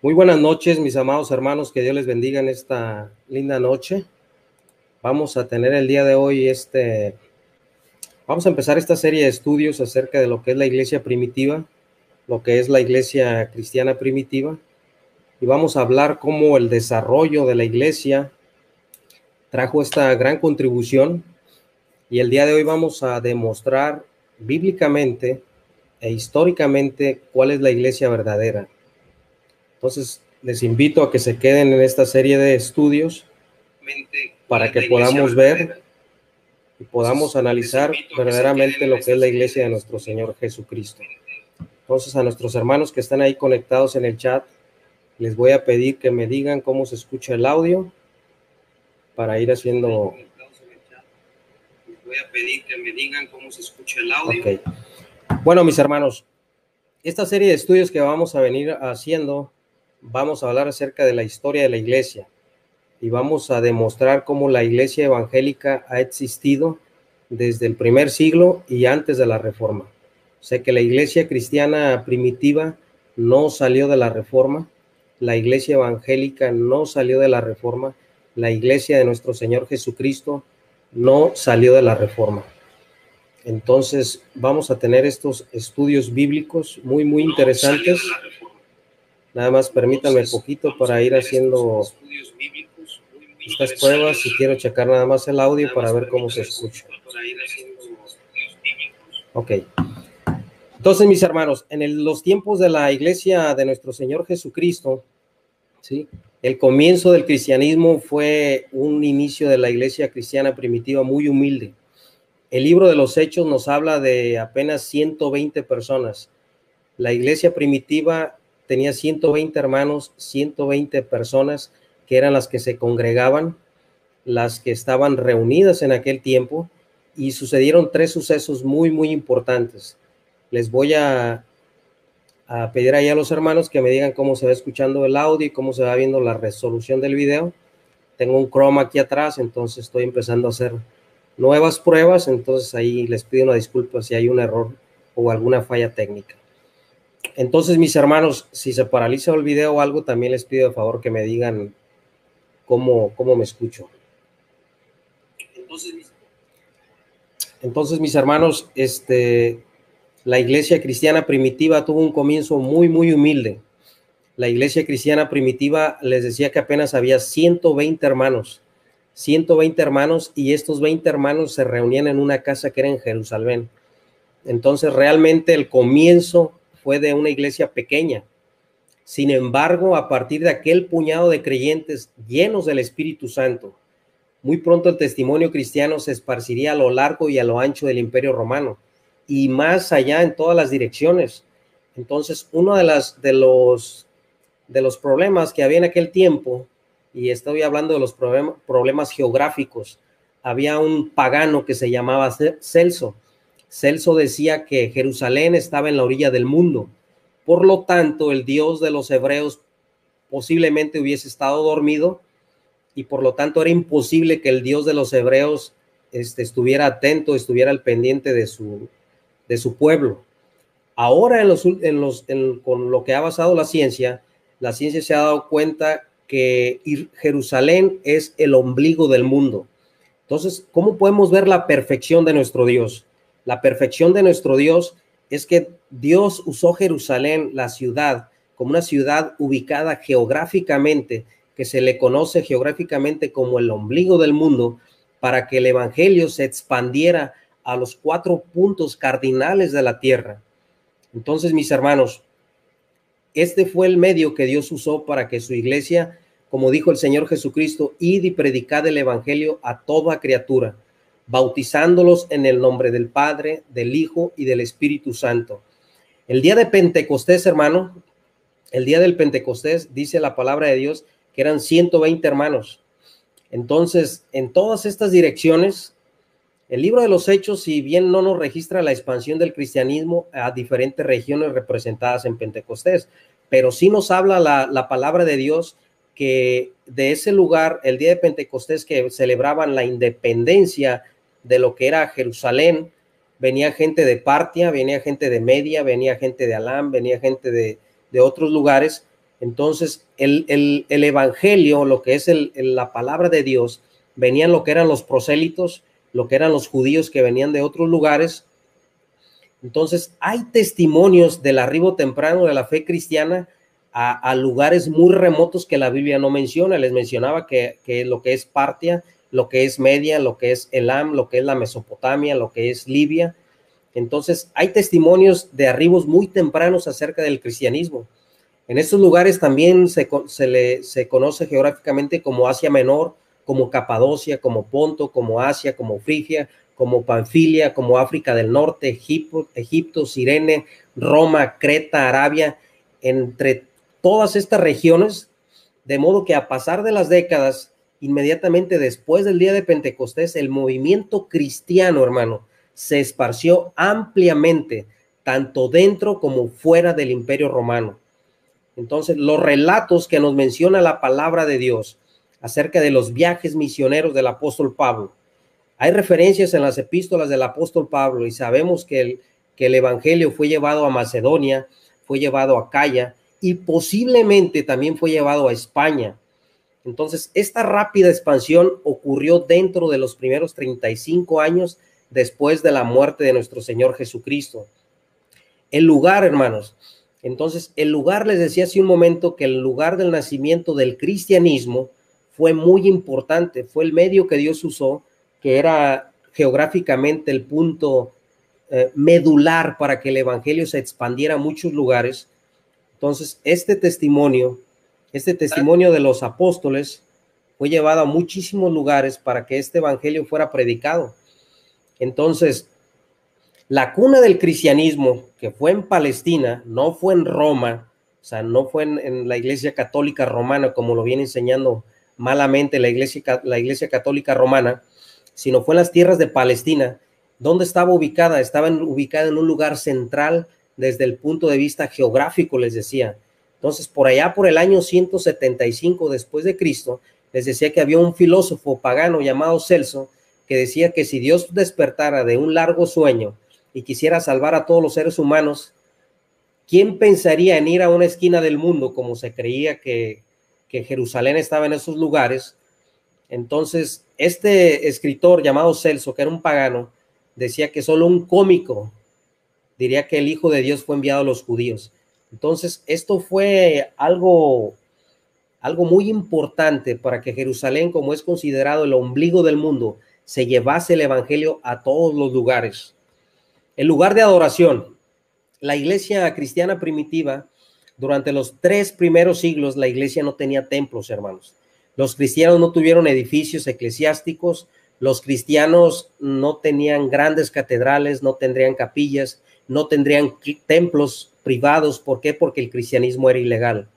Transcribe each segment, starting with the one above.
Muy buenas noches, mis amados hermanos, que Dios les bendiga en esta linda noche. Vamos a tener el día de hoy vamos a empezar esta serie de estudios acerca de lo que es la iglesia primitiva, lo que es la iglesia cristiana primitiva, y vamos a hablar cómo el desarrollo de la iglesia trajo esta gran contribución, y el día de hoy vamos a demostrar bíblicamente e históricamente cuál es la iglesia verdadera. Entonces, les invito a que se queden en esta serie de estudios para que podamos ver y podamos analizar verdaderamente lo que es la iglesia de nuestro Señor Jesucristo. Entonces, a nuestros hermanos que están ahí conectados en el chat, les voy a pedir que me digan cómo se escucha el audio para ir haciendo... Okay. Bueno, mis hermanos, esta serie de estudios que vamos a venir haciendo, vamos a hablar acerca de la historia de la iglesia y vamos a demostrar cómo la iglesia evangélica ha existido desde el primer siglo y antes de la Reforma. O sea que la iglesia cristiana primitiva no salió de la Reforma, la iglesia evangélica no salió de la Reforma, la iglesia de nuestro Señor Jesucristo no salió de la Reforma. Entonces vamos a tener estos estudios bíblicos muy interesantes. Nada más permítanme poquito para ir haciendo estas pruebas y quiero checar nada más el audio para ver cómo se escucha. Ok. Entonces, mis hermanos, en los tiempos de la iglesia de nuestro Señor Jesucristo, ¿sí?, el comienzo del cristianismo fue un inicio de la iglesia cristiana primitiva muy humilde. El libro de los Hechos nos habla de apenas 120 personas. La iglesia primitiva tenía 120 hermanos, 120 personas que eran las que se congregaban, las que estaban reunidas en aquel tiempo, y sucedieron 3 sucesos muy importantes. Les voy a pedir ahí a los hermanos que me digan cómo se va escuchando el audio y cómo se va viendo la resolución del video. Tengo un Chrome aquí atrás, entonces estoy empezando a hacer nuevas pruebas, entonces ahí les pido una disculpa si hay un error o alguna falla técnica. Entonces, mis hermanos, si se paraliza el video o algo, también les pido de favor que me digan cómo me escucho. Entonces, mis hermanos, la iglesia cristiana primitiva tuvo un comienzo muy humilde. La iglesia cristiana primitiva, les decía que apenas había 120 hermanos. 120 hermanos, y estos 20 hermanos se reunían en una casa que era en Jerusalén. Entonces, realmente el comienzo fue de una iglesia pequeña. Sin embargo, a partir de aquel puñado de creyentes llenos del Espíritu Santo, muy pronto el testimonio cristiano se esparciría a lo largo y a lo ancho del Imperio Romano y más allá en todas las direcciones. Entonces, uno de los problemas que había en aquel tiempo, y estoy hablando de los problemas geográficos, había un pagano que se llamaba Celso. Celso decía que Jerusalén estaba en la orilla del mundo. Por lo tanto, el Dios de los hebreos posiblemente hubiese estado dormido y por lo tanto era imposible que el Dios de los hebreos estuviera atento, estuviera al pendiente de su pueblo. Ahora, con lo que ha basado la ciencia se ha dado cuenta que Jerusalén es el ombligo del mundo. Entonces, ¿cómo podemos ver la perfección de nuestro Dios? La perfección de nuestro Dios es que Dios usó Jerusalén, la ciudad, como una ciudad ubicada geográficamente, que se le conoce geográficamente como el ombligo del mundo, para que el evangelio se expandiera a los 4 puntos cardinales de la tierra. Entonces, mis hermanos, este fue el medio que Dios usó para que su iglesia, como dijo el Señor Jesucristo, id y predicad el evangelio a toda criatura, bautizándolos en el nombre del Padre, del Hijo y del Espíritu Santo. El día de Pentecostés, hermano, el día del Pentecostés, dice la palabra de Dios que eran 120 hermanos. Entonces, en todas estas direcciones, el libro de los Hechos, si bien no nos registra la expansión del cristianismo a diferentes regiones representadas en Pentecostés, pero sí nos habla la palabra de Dios que de ese lugar, el día de Pentecostés, que celebraban la independencia de lo que era Jerusalén, venía gente de Partia, venía gente de Media, venía gente de Alam, venía gente de otros lugares, Entonces, el evangelio, lo que es la palabra de Dios, venían lo que eran los prosélitos, lo que eran los judíos que venían de otros lugares. Entonces, hay testimonios del arribo temprano de la fe cristiana a lugares muy remotos que la Biblia no menciona. Les mencionaba que lo que es Partia, lo que es Media, lo que es Elam, lo que es la Mesopotamia, lo que es Libia. Entonces, hay testimonios de arribos muy tempranos acerca del cristianismo. En estos lugares también se conoce geográficamente como Asia Menor, como Capadocia, como Ponto, como Asia, como Frigia, como Panfilia, como África del Norte, Egipto, Cirene, Roma, Creta, Arabia, entre todas estas regiones, de modo que a pasar de las décadas, inmediatamente después del día de Pentecostés, el movimiento cristiano, hermano, se esparció ampliamente, tanto dentro como fuera del Imperio Romano. Entonces, los relatos que nos menciona la palabra de Dios acerca de los viajes misioneros del apóstol Pablo, hay referencias en las epístolas del apóstol Pablo y sabemos que el evangelio fue llevado a Macedonia, fue llevado a Acaya y posiblemente también fue llevado a España. Entonces, esta rápida expansión ocurrió dentro de los primeros 35 años después de la muerte de nuestro Señor Jesucristo. El lugar, hermanos, entonces el lugar, les decía hace un momento que el lugar del nacimiento del cristianismo fue muy importante, fue el medio que Dios usó, que era geográficamente el punto medular para que el evangelio se expandiera a muchos lugares. Entonces, este testimonio de los apóstoles fue llevado a muchísimos lugares para que este evangelio fuera predicado. Entonces, la cuna del cristianismo, que fue en Palestina, no fue en Roma, o sea, no fue en la iglesia católica romana, como lo viene enseñando malamente la iglesia católica romana, sino fue en las tierras de Palestina. ¿Dónde estaba ubicada? Estaba ubicada en un lugar central desde el punto de vista geográfico, les decía. Entonces, por allá, por el año 175 después de Cristo, les decía que había un filósofo pagano llamado Celso, que decía que si Dios despertara de un largo sueño y quisiera salvar a todos los seres humanos, ¿quién pensaría en ir a una esquina del mundo como se creía que Jerusalén estaba en esos lugares? Entonces, este escritor llamado Celso, que era un pagano, decía que solo un cómico diría que el Hijo de Dios fue enviado a los judíos. Entonces, esto fue algo muy importante para que Jerusalén, como es considerado el ombligo del mundo, se llevase el evangelio a todos los lugares. El lugar de adoración. La iglesia cristiana primitiva, durante los 3 primeros siglos, la iglesia no tenía templos, hermanos. Los cristianos no tuvieron edificios eclesiásticos, los cristianos no tenían grandes catedrales, no tendrían capillas, no tendrían templos privados. ¿Por qué? Porque el cristianismo era ilegal.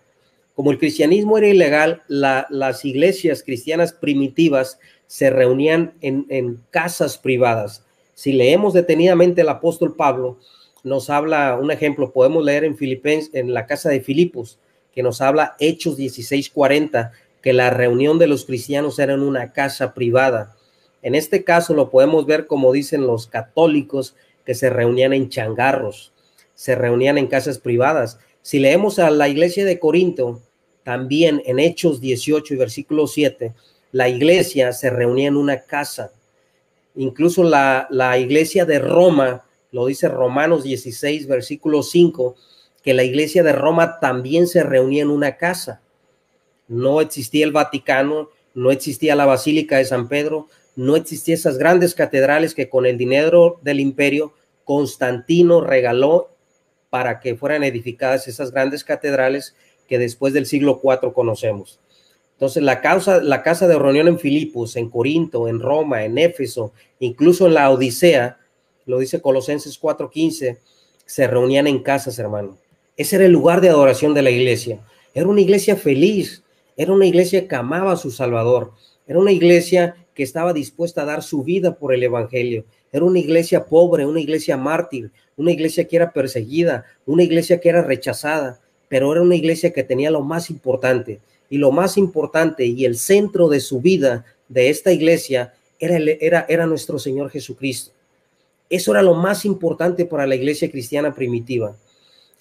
Como el cristianismo era ilegal, las iglesias cristianas primitivas se reunían en casas privadas. Si leemos detenidamente el apóstol Pablo, nos habla, un ejemplo, podemos leer en Filipenses, en la casa de Filipos, que nos habla Hechos 16:40, que la reunión de los cristianos era en una casa privada. En este caso lo podemos ver como dicen los católicos, que se reunían en changarros, se reunían en casas privadas. Si leemos a la iglesia de Corinto, también en Hechos 18 y versículo 7, la iglesia se reunía en una casa. Incluso la iglesia de Roma, lo dice Romanos 16, versículo 5, que la iglesia de Roma también se reunía en una casa. No existía el Vaticano, no existía la Basílica de San Pedro, no existían esas grandes catedrales que con el dinero del imperio Constantino regaló para que fueran edificadas esas grandes catedrales que después del siglo IV conocemos. Entonces, la casa de reunión en Filipos, en Corinto, en Roma, en Éfeso, incluso en la Odisea, lo dice Colosenses 4:15, se reunían en casas, hermano. Ese era el lugar de adoración de la iglesia. Era una iglesia feliz, era una iglesia que amaba a su Salvador, era una iglesia que estaba dispuesta a dar su vida por el evangelio. Era una iglesia pobre, una iglesia mártir, una iglesia que era perseguida, una iglesia que era rechazada, pero era una iglesia que tenía lo más importante. Y lo más importante y el centro de su vida, de esta iglesia, era nuestro Señor Jesucristo. Eso era lo más importante para la iglesia cristiana primitiva.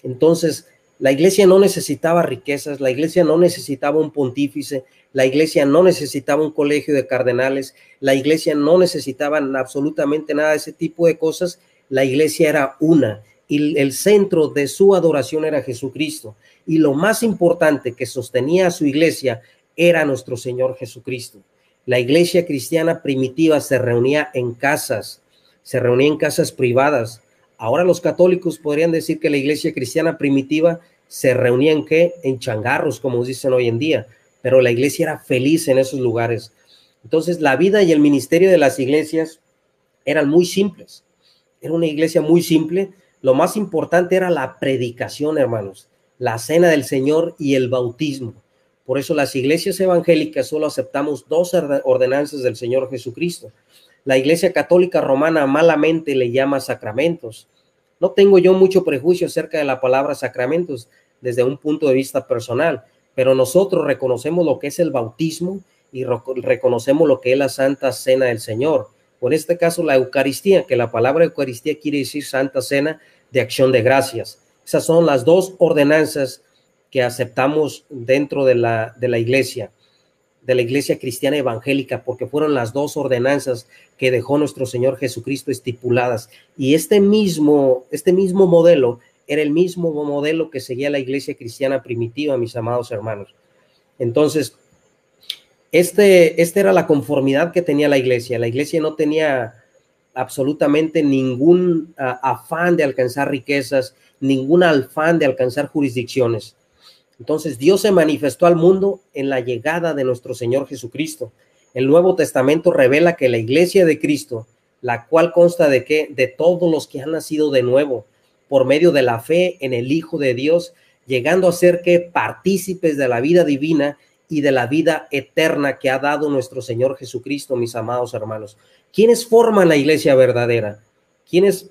Entonces, La iglesia no necesitaba riquezas, la iglesia no necesitaba un pontífice, la iglesia no necesitaba un colegio de cardenales, la iglesia no necesitaba absolutamente nada de ese tipo de cosas. La iglesia era una y el centro de su adoración era Jesucristo. Y lo más importante que sostenía a su iglesia era nuestro Señor Jesucristo. La iglesia cristiana primitiva se reunía en casas privadas. Ahora los católicos podrían decir que la iglesia cristiana primitiva se reunía en ¿qué? En changarros, como dicen hoy en día, pero la iglesia era feliz en esos lugares. Entonces la vida y el ministerio de las iglesias eran muy simples. Era una iglesia muy simple. Lo más importante era la predicación, hermanos, la cena del Señor y el bautismo. Por eso las iglesias evangélicas solo aceptamos 2 ordenanzas del Señor Jesucristo. La iglesia católica romana malamente le llama sacramentos. No tengo yo mucho prejuicio acerca de la palabra sacramentos desde un punto de vista personal, pero nosotros reconocemos lo que es el bautismo y reconocemos lo que es la Santa Cena del Señor. O en este caso la Eucaristía, que la palabra Eucaristía quiere decir Santa Cena de Acción de Gracias. Esas son las 2 ordenanzas que aceptamos dentro de la iglesia cristiana evangélica, porque fueron las 2 ordenanzas que dejó nuestro Señor Jesucristo estipuladas. Y este mismo modelo era el mismo modelo que seguía la iglesia cristiana primitiva, mis amados hermanos. Entonces, era la conformidad que tenía la iglesia. La iglesia no tenía absolutamente ningún afán de alcanzar riquezas, ningún afán de alcanzar jurisdicciones. Entonces Dios se manifestó al mundo en la llegada de nuestro Señor Jesucristo. El Nuevo Testamento revela que la iglesia de Cristo, la cual consta de ¿qué? De todos los que han nacido de nuevo por medio de la fe en el Hijo de Dios, llegando a ser ¿qué? Partícipes de la vida divina y de la vida eterna que ha dado nuestro Señor Jesucristo, mis amados hermanos. ¿Quiénes forman la iglesia verdadera? ¿Quiénes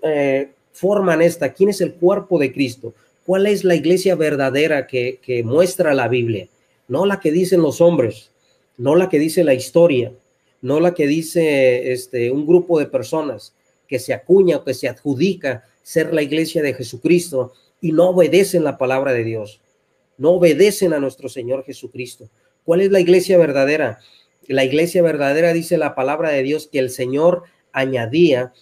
forman esta? ¿Quién es el cuerpo de Cristo? ¿Cuál es la iglesia verdadera que muestra la Biblia? No la que dicen los hombres, no la que dice la historia, no la que dice un grupo de personas que se acuña o que se adjudica ser la iglesia de Jesucristo y no obedecen la palabra de Dios, no obedecen a nuestro Señor Jesucristo. ¿Cuál es la iglesia verdadera? La iglesia verdadera, dice la palabra de Dios, que el Señor añadía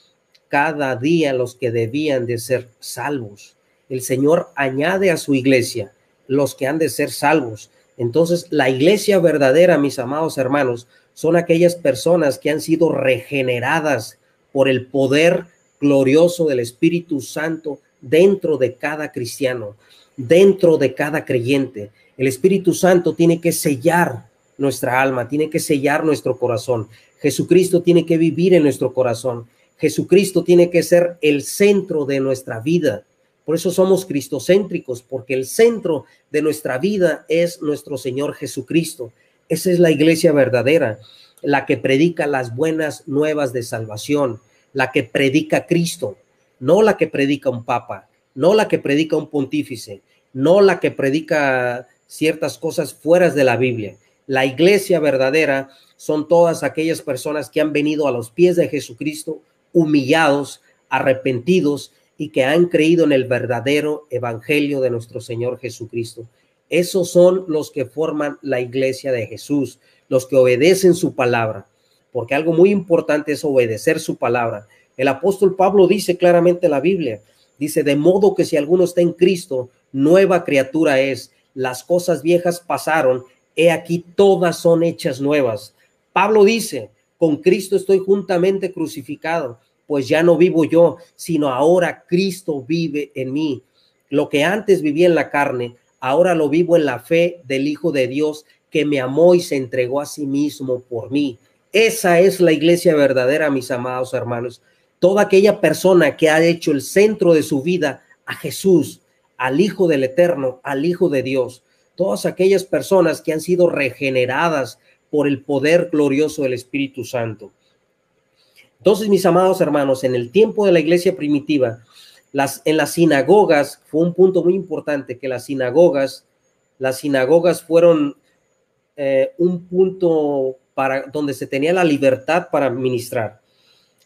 cada día los que debían de ser salvos. El Señor añade a su iglesia los que han de ser salvos. Entonces, la iglesia verdadera, mis amados hermanos, son aquellas personas que han sido regeneradas por el poder glorioso del Espíritu Santo dentro de cada cristiano, dentro de cada creyente. El Espíritu Santo tiene que sellar nuestra alma, tiene que sellar nuestro corazón. Jesucristo tiene que vivir en nuestro corazón. Jesucristo tiene que ser el centro de nuestra vida. Por eso somos cristocéntricos, porque el centro de nuestra vida es nuestro Señor Jesucristo. Esa es la iglesia verdadera, la que predica las buenas nuevas de salvación, la que predica Cristo, no la que predica un papa, no la que predica un pontífice, no la que predica ciertas cosas fuera de la Biblia. La iglesia verdadera son todas aquellas personas que han venido a los pies de Jesucristo, humillados, arrepentidos, y que han creído en el verdadero evangelio de nuestro Señor Jesucristo. Esos son los que forman la iglesia de Jesús, los que obedecen su palabra, porque algo muy importante es obedecer su palabra. El apóstol Pablo dice claramente en la Biblia, dice, de modo que si alguno está en Cristo, nueva criatura es, las cosas viejas pasaron, he aquí todas son hechas nuevas. Pablo dice, con Cristo estoy juntamente crucificado, pues ya no vivo yo, sino ahora Cristo vive en mí. Lo que antes vivía en la carne, ahora lo vivo en la fe del Hijo de Dios que me amó y se entregó a sí mismo por mí. Esa es la iglesia verdadera, mis amados hermanos. Toda aquella persona que ha hecho el centro de su vida a Jesús, al Hijo del Eterno, al Hijo de Dios. Todas aquellas personas que han sido regeneradas por el poder glorioso del Espíritu Santo. Entonces, mis amados hermanos, en el tiempo de la iglesia primitiva, en las sinagogas, fue un punto muy importante que las sinagogas fueron un punto donde se tenía la libertad para ministrar.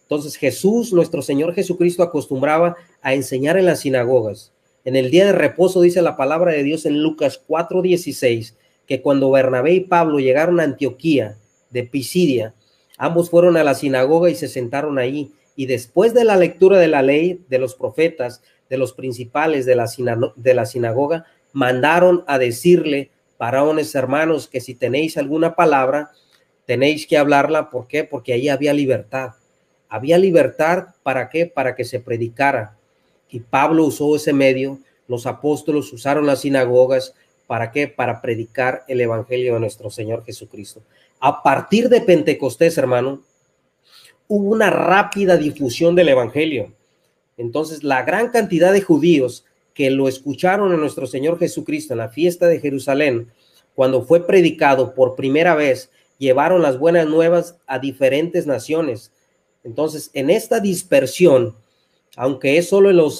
Entonces Jesús, nuestro Señor Jesucristo, acostumbraba a enseñar en las sinagogas. En el día de reposo dice la palabra de Dios en Lucas 4:16, que cuando Bernabé y Pablo llegaron a Antioquía de Pisidia, ambos fueron a la sinagoga y se sentaron ahí. Y después de la lectura de la ley, de los profetas, de los principales de la sinagoga, mandaron a decirle: varones hermanos, que si tenéis alguna palabra, tenéis que hablarla. ¿Por qué? Porque ahí había libertad. Había libertad, ¿para qué? Para que se predicara. Y Pablo usó ese medio, los apóstoles usaron las sinagogas, ¿para qué? Para predicar el evangelio de nuestro Señor Jesucristo. A partir de Pentecostés, hermano, hubo una rápida difusión del evangelio. Entonces, la gran cantidad de judíos que lo escucharon a nuestro Señor Jesucristo en la fiesta de Jerusalén, cuando fue predicado por primera vez, llevaron las buenas nuevas a diferentes naciones. Entonces, en esta dispersión, aunque es solo los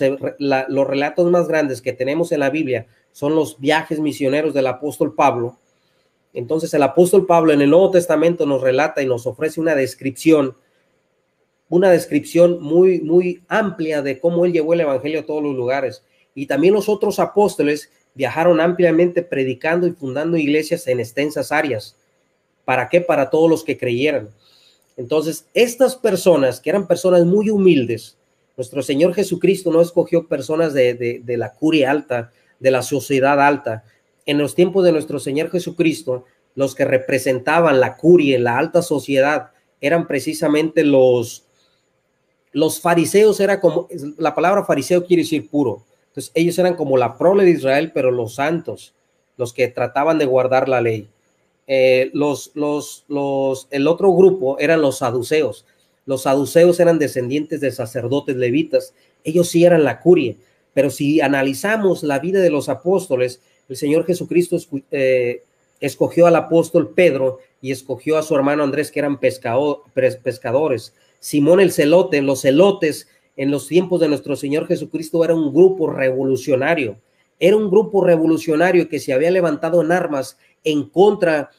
relatos más grandes que tenemos en la Biblia, son los viajes misioneros del apóstol Pablo. Entonces, el apóstol Pablo en el Nuevo Testamento nos relata y nos ofrece una descripción muy, muy amplia de cómo él llevó el evangelio a todos los lugares. Y también los otros apóstoles viajaron ampliamente predicando y fundando iglesias en extensas áreas. ¿Para qué? Para todos los que creyeran. Entonces, estas personas, que eran personas muy humildes, nuestro Señor Jesucristo no escogió personas de la curia alta, de la sociedad alta. En los tiempos de nuestro Señor Jesucristo, los que representaban la curia, la alta sociedad, eran precisamente los fariseos. Era como, la palabra fariseo quiere decir puro. Entonces, ellos eran como la prole de Israel, pero los santos, los que trataban de guardar la ley. El otro grupo eran los saduceos. Los saduceos eran descendientes de sacerdotes levitas. Ellos sí eran la curia. Pero si analizamos la vida de los apóstoles, el Señor Jesucristo escogió al apóstol Pedro y escogió a su hermano Andrés, que eran pescadores. Simón el celote, los celotes en los tiempos de nuestro Señor Jesucristo era un grupo revolucionario. Era un grupo revolucionario que se había levantado en armas en contra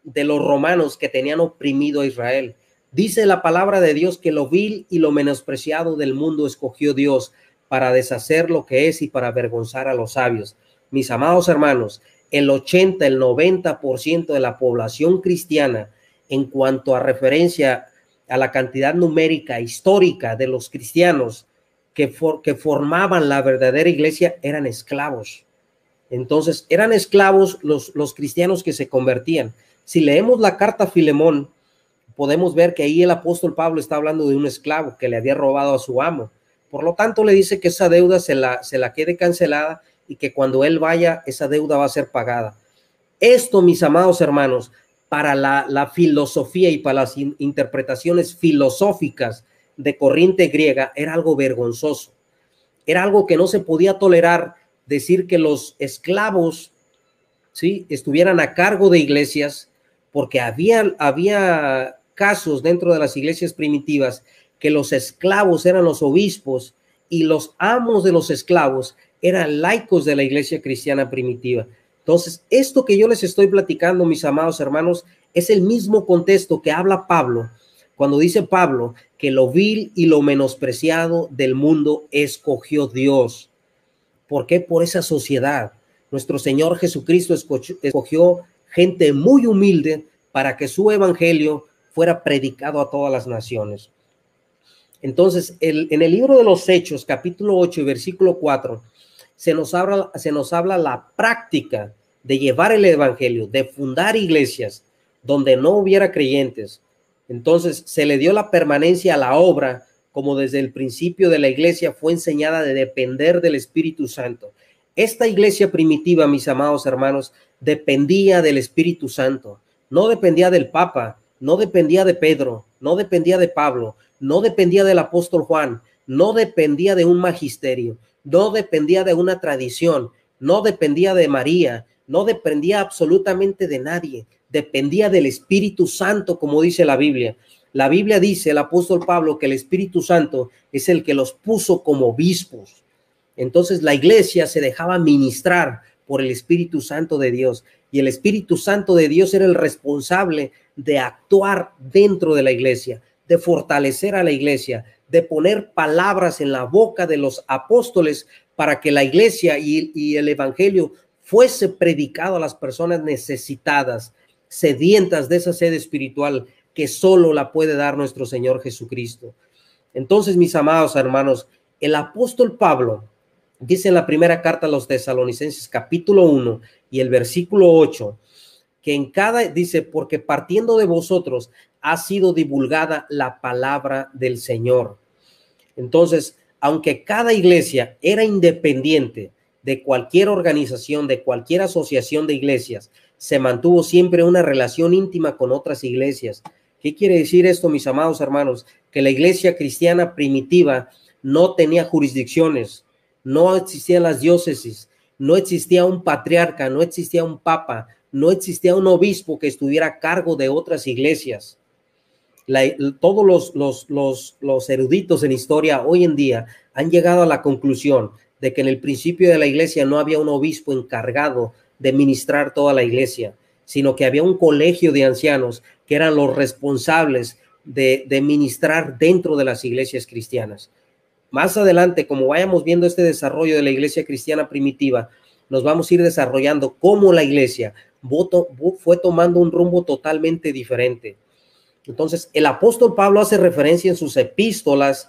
de los romanos que tenían oprimido a Israel. Dice la palabra de Dios que lo vil y lo menospreciado del mundo escogió Dios para deshacer lo que es y para avergonzar a los sabios. Mis amados hermanos, el 80, el 90% de la población cristiana, en cuanto a referencia a la cantidad numérica histórica de los cristianos que formaban la verdadera iglesia, eran esclavos. Entonces, eran esclavos los cristianos que se convertían. Si leemos la carta a Filemón, podemos ver que ahí el apóstol Pablo está hablando de un esclavo que le había robado a su amo. Por lo tanto, le dice que esa deuda se la quede cancelada y que cuando él vaya, esa deuda va a ser pagada. Esto, mis amados hermanos, para la filosofía y para las interpretaciones filosóficas de corriente griega, era algo vergonzoso. Era algo que no se podía tolerar, decir que los esclavos, ¿sí?, estuvieran a cargo de iglesias, porque había casos dentro de las iglesias primitivas que los esclavos eran los obispos y los amos de los esclavos eran laicos de la iglesia cristiana primitiva. Entonces, esto que yo les estoy platicando, mis amados hermanos, es el mismo contexto que habla Pablo cuando dice Pablo que lo vil y lo menospreciado del mundo escogió Dios. ¿Por qué? Por esa sociedad. Nuestro Señor Jesucristo escogió gente muy humilde para que su evangelio fuera predicado a todas las naciones. Entonces, en el libro de los Hechos, capítulo 8 y versículo 4, se nos habla la práctica de llevar el evangelio, de fundar iglesias donde no hubiera creyentes. Entonces, se le dio la permanencia a la obra, como desde el principio de la iglesia fue enseñada de depender del Espíritu Santo. Esta iglesia primitiva, mis amados hermanos, dependía del Espíritu Santo. No dependía del Papa, no dependía de Pedro, no dependía de Pablo, no dependía del apóstol Juan, no dependía de un magisterio, no dependía de una tradición, no dependía de María, no dependía absolutamente de nadie, dependía del Espíritu Santo, como dice la Biblia. La Biblia dice, el apóstol Pablo, que el Espíritu Santo es el que los puso como obispos. Entonces la iglesia se dejaba ministrar por el Espíritu Santo de Dios, y el Espíritu Santo de Dios era el responsable de actuar dentro de la iglesia, de fortalecer a la iglesia, de poner palabras en la boca de los apóstoles para que la iglesia y el evangelio fuese predicado a las personas necesitadas, sedientas de esa sed espiritual que solo la puede dar nuestro Señor Jesucristo. Entonces, mis amados hermanos, el apóstol Pablo dice en la primera carta a los Tesalonicenses, capítulo 1 y el versículo 8, que dice, porque partiendo de vosotros ha sido divulgada la palabra del Señor. Entonces, aunque cada iglesia era independiente de cualquier organización, de cualquier asociación de iglesias, se mantuvo siempre una relación íntima con otras iglesias. ¿Qué quiere decir esto, mis amados hermanos? Que la iglesia cristiana primitiva no tenía jurisdicciones, no existían las diócesis, no existía un patriarca, no existía un papa, no existía un obispo que estuviera a cargo de otras iglesias. Todos los eruditos en historia hoy en día han llegado a la conclusión de que en el principio de la iglesia no había un obispo encargado de ministrar toda la iglesia, sino que había un colegio de ancianos que eran los responsables de ministrar dentro de las iglesias cristianas. Más adelante, como vayamos viendo este desarrollo de la iglesia cristiana primitiva, nos vamos a ir desarrollando cómo la iglesia fue tomando un rumbo totalmente diferente. Entonces, el apóstol Pablo hace referencia en sus epístolas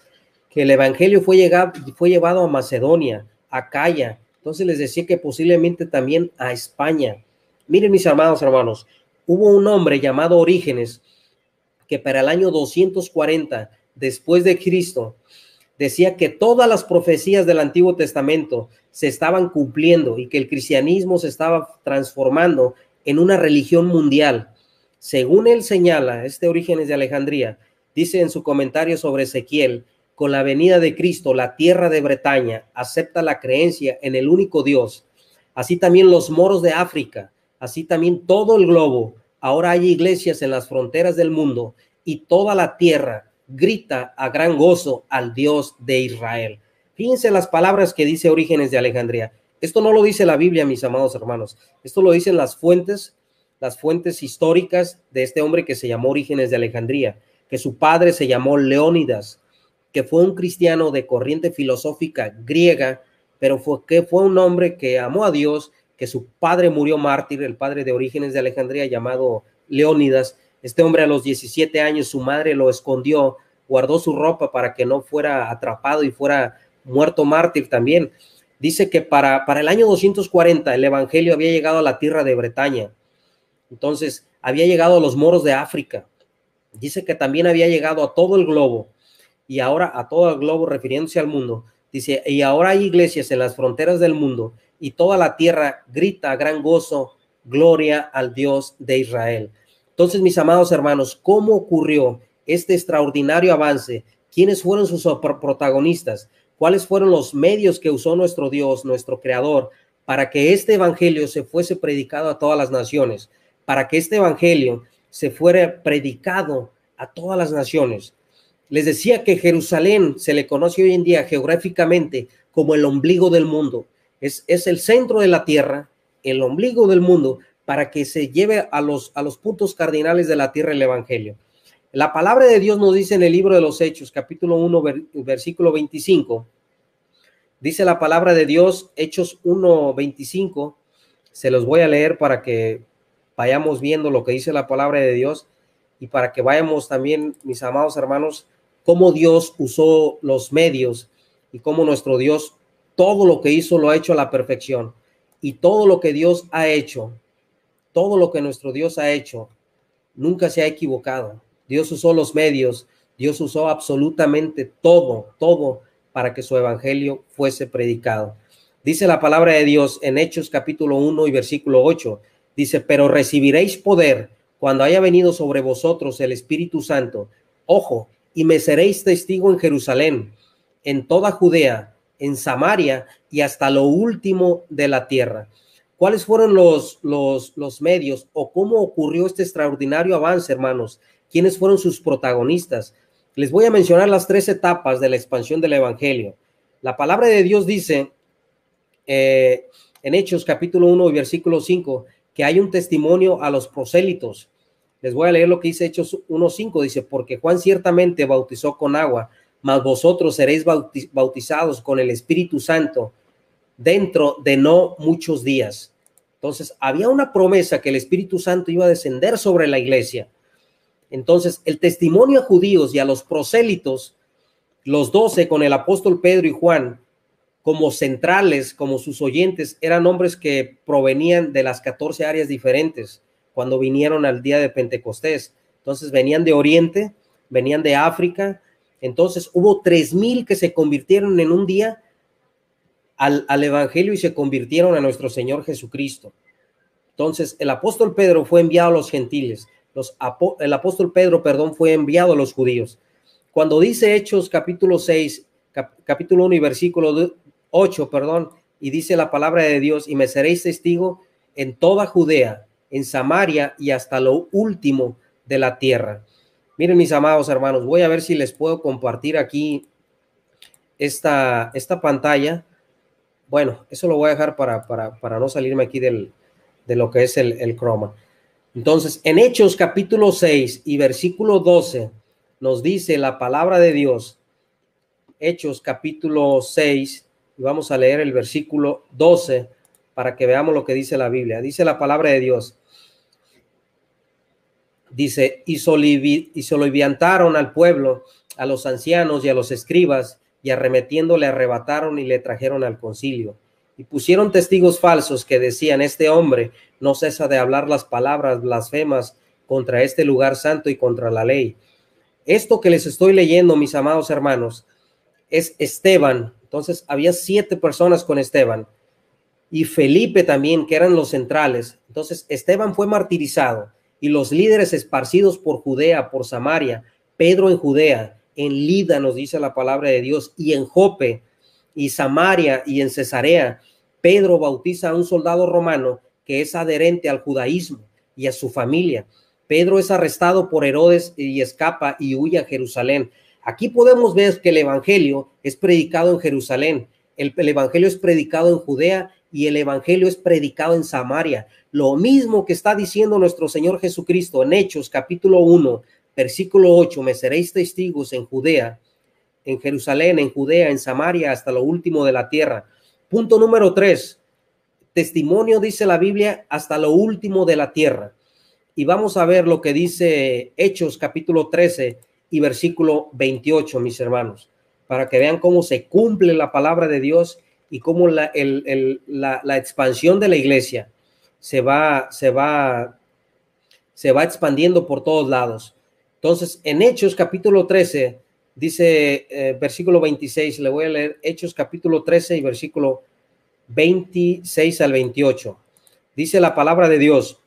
que el evangelio fue llevado a Macedonia, a Acaya. Entonces les decía que posiblemente también a España. Miren, mis amados hermanos, hubo un hombre llamado Orígenes que para el año 240 después de Cristo decía que todas las profecías del Antiguo Testamento se estaban cumpliendo y que el cristianismo se estaba transformando en una religión mundial. Según él señala, Orígenes de Alejandría, dice en su comentario sobre Ezequiel, con la venida de Cristo, la tierra de Bretaña acepta la creencia en el único Dios. Así también los moros de África, así también todo el globo. Ahora hay iglesias en las fronteras del mundo y toda la tierra grita a gran gozo al Dios de Israel. Fíjense las palabras que dice Orígenes de Alejandría. Esto no lo dice la Biblia, mis amados hermanos. Esto lo dicen las fuentes históricas de este hombre que se llamó Orígenes de Alejandría, que su padre se llamó Leónidas, que fue un cristiano de corriente filosófica griega, pero fue un hombre que amó a Dios, que su padre murió mártir, el padre de Orígenes de Alejandría llamado Leónidas. Este hombre a los 17 años, su madre lo escondió, guardó su ropa para que no fuera atrapado y fuera muerto mártir también. Dice que para el año 240 el evangelio había llegado a la tierra de Bretaña. Entonces había llegado a los moros de África. Dice que también había llegado a todo el globo, y ahora a todo el globo refiriéndose al mundo. Dice, y ahora hay iglesias en las fronteras del mundo y toda la tierra grita a gran gozo, gloria al Dios de Israel. Entonces, mis amados hermanos, ¿cómo ocurrió este extraordinario avance? ¿Quiénes fueron sus protagonistas? ¿Cuáles fueron los medios que usó nuestro Dios, nuestro Creador, para que este evangelio se fuese predicado a todas las naciones? Para que este evangelio se fuera predicado a todas las naciones. Les decía que Jerusalén se le conoce hoy en día geográficamente como el ombligo del mundo. Es el centro de la tierra, el ombligo del mundo, para que se lleve a los puntos cardinales de la tierra el evangelio. La palabra de Dios nos dice en el libro de los Hechos, capítulo 1, versículo 25. Dice la palabra de Dios, Hechos 1, 25. Se los voy a leer para que vayamos viendo lo que dice la palabra de Dios y para que vayamos también, mis amados hermanos, cómo Dios usó los medios y cómo nuestro Dios todo lo que hizo lo ha hecho a la perfección. Y todo lo que Dios ha hecho, todo lo que nuestro Dios ha hecho, nunca se ha equivocado. Dios usó los medios, Dios usó absolutamente todo para que su evangelio fuese predicado. Dice la palabra de Dios en Hechos capítulo 1 y versículo 8. Dice, pero recibiréis poder cuando haya venido sobre vosotros el Espíritu Santo. Ojo, y me seréis testigo en Jerusalén, en toda Judea, en Samaria y hasta lo último de la tierra. ¿Cuáles fueron los medios o cómo ocurrió este extraordinario avance, hermanos? ¿Quiénes fueron sus protagonistas? Les voy a mencionar las 3 etapas de la expansión del evangelio. La palabra de Dios dice en Hechos capítulo 1 y versículo 5 que hay un testimonio a los prosélitos. Les voy a leer lo que dice Hechos 1:5. Dice, porque Juan ciertamente bautizó con agua, mas vosotros seréis bautizados con el Espíritu Santo dentro de no muchos días. Entonces, había una promesa que el Espíritu Santo iba a descender sobre la iglesia. Entonces, el testimonio a judíos y a los prosélitos, los 12 con el apóstol Pedro y Juan, como centrales, como sus oyentes, eran hombres que provenían de las 14 áreas diferentes cuando vinieron al día de Pentecostés. Entonces, venían de Oriente, venían de África. Entonces, hubo 3,000 que se convirtieron en un día al evangelio y se convirtieron a nuestro Señor Jesucristo. Entonces, el apóstol Pedro fue enviado a los gentiles. El apóstol Pedro, fue enviado a los judíos. Cuando dice Hechos capítulo 6, capítulo 1 y versículo 8, y dice la palabra de Dios, y me seréis testigo en toda Judea, en Samaria y hasta lo último de la tierra. Miren, mis amados hermanos, voy a ver si les puedo compartir aquí esta pantalla. Bueno, eso lo voy a dejar para no salirme aquí de lo que es el croma. Entonces, en Hechos capítulo 6 y versículo 12 nos dice la palabra de Dios. Hechos capítulo 6 y vamos a leer el versículo 12 para que veamos lo que dice la Biblia. Dice la palabra de Dios. Dice, y soliviantaron al pueblo, a los ancianos y a los escribas, y arremetiendo le arrebataron y le trajeron al concilio. Y pusieron testigos falsos que decían, este hombre no cesa de hablar las palabras blasfemas contra este lugar santo y contra la ley. Esto que les estoy leyendo, mis amados hermanos, es Esteban. Entonces había 7 personas con Esteban y Felipe también, que eran los centrales. Entonces Esteban fue martirizado y los líderes esparcidos por Judea, por Samaria, Pedro en Judea, en Lida nos dice la palabra de Dios, y en Jope y Samaria y en Cesarea. Pedro bautiza a un soldado romano que es adherente al judaísmo y a su familia. Pedro es arrestado por Herodes y escapa y huye a Jerusalén. Aquí podemos ver que el evangelio es predicado en Jerusalén, el evangelio es predicado en Judea y el evangelio es predicado en Samaria. Lo mismo que está diciendo nuestro Señor Jesucristo en Hechos capítulo 1, versículo 8, me seréis testigos en Judea, en Jerusalén, en Judea, en Samaria, hasta lo último de la tierra. Punto número 3, testimonio, dice la Biblia, hasta lo último de la tierra. Y vamos a ver lo que dice Hechos capítulo 13 y versículo 28, mis hermanos, para que vean cómo se cumple la palabra de Dios y cómo la expansión de la iglesia se va expandiendo por todos lados. Entonces, en Hechos capítulo 13, dice versículo 26, le voy a leer Hechos capítulo 13 y versículo 26 al 28. Dice la palabra de Dios,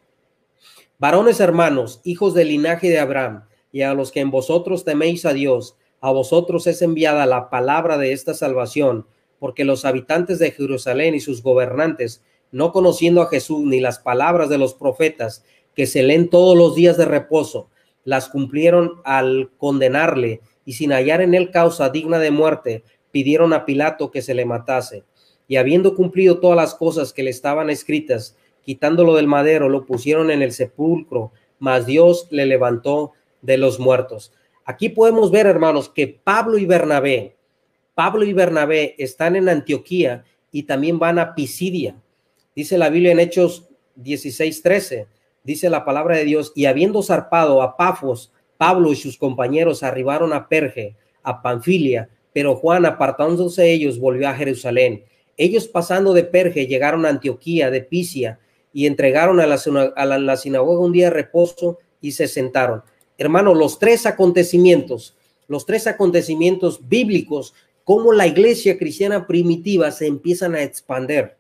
varones hermanos, hijos del linaje de Abraham, y a los que en vosotros teméis a Dios, a vosotros es enviada la palabra de esta salvación, porque los habitantes de Jerusalén y sus gobernantes, no conociendo a Jesús ni las palabras de los profetas, que se leen todos los días de reposo, las cumplieron al condenarle, y sin hallar en él causa digna de muerte, pidieron a Pilato que se le matase. Y habiendo cumplido todas las cosas que le estaban escritas, quitándolo del madero, lo pusieron en el sepulcro, mas Dios le levantó de los muertos. Aquí podemos ver, hermanos, que Pablo y Bernabé están en Antioquía y también van a Pisidia. Dice la Biblia en Hechos 16:13, dice la palabra de Dios, y habiendo zarpado a Pafos, Pablo y sus compañeros arribaron a Perge, a Panfilia, pero Juan, apartándose ellos, volvió a Jerusalén. Ellos pasando de Perge llegaron a Antioquía de Pisia y entregaron a la sinagoga un día de reposo y se sentaron. Hermano, los tres acontecimientos bíblicos, cómo la iglesia cristiana primitiva se empiezan a expandir.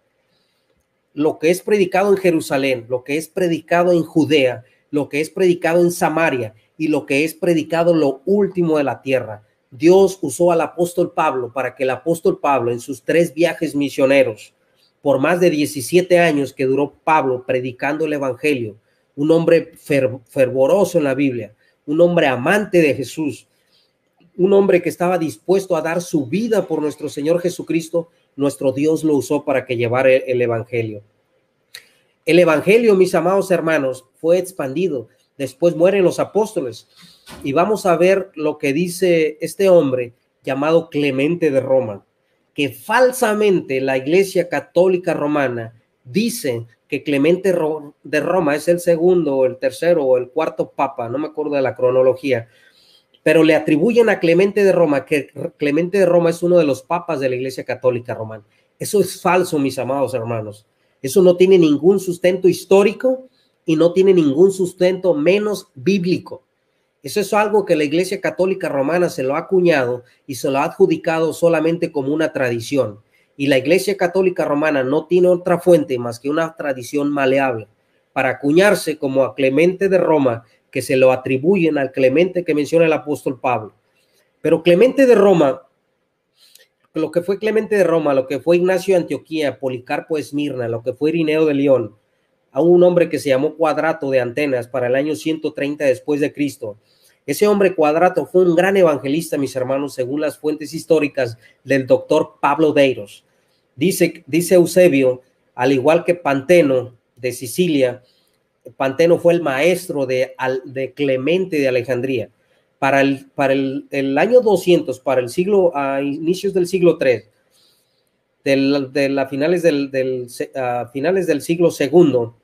Lo que es predicado en Jerusalén, lo que es predicado en Judea, lo que es predicado en Samaria y lo que es predicado en lo último de la tierra. Dios usó al apóstol Pablo para que el apóstol Pablo en sus 3 viajes misioneros, por más de 17 años que duró Pablo predicando el evangelio, un hombre fervoroso en la Biblia, un hombre amante de Jesús, un hombre que estaba dispuesto a dar su vida por nuestro Señor Jesucristo, nuestro Dios lo usó para que llevara el evangelio. El evangelio, mis amados hermanos, fue expandido. Después mueren los apóstoles y vamos a ver lo que dice este hombre llamado Clemente de Roma. que falsamente la Iglesia Católica Romana dice que Clemente de Roma es el segundo, o el tercero, o el cuarto papa, no me acuerdo de la cronología, pero le atribuyen a Clemente de Roma que Clemente de Roma es uno de los papas de la Iglesia Católica Romana. Eso es falso, mis amados hermanos. Eso no tiene ningún sustento histórico y no tiene ningún sustento menos bíblico. Eso es algo que la Iglesia Católica Romana se lo ha acuñado y se lo ha adjudicado solamente como una tradición. Y la Iglesia Católica Romana no tiene otra fuente más que una tradición maleable para acuñarse como a Clemente de Roma, que se lo atribuyen al Clemente que menciona el apóstol Pablo. Pero Clemente de Roma, lo que fue Clemente de Roma, lo que fue Ignacio de Antioquía, Policarpo de Esmirna, lo que fue Irineo de León, a un hombre que se llamó Cuadrato de Atenas para el año 130 después de Cristo. Ese hombre Cuadrato fue un gran evangelista, mis hermanos, según las fuentes históricas del doctor Pablo Deiros. Dice Eusebio, al igual que Panteno de Sicilia, Panteno fue el maestro de Clemente de Alejandría. Para el año 200, para el siglo, a inicios del siglo III, finales del siglo segundo,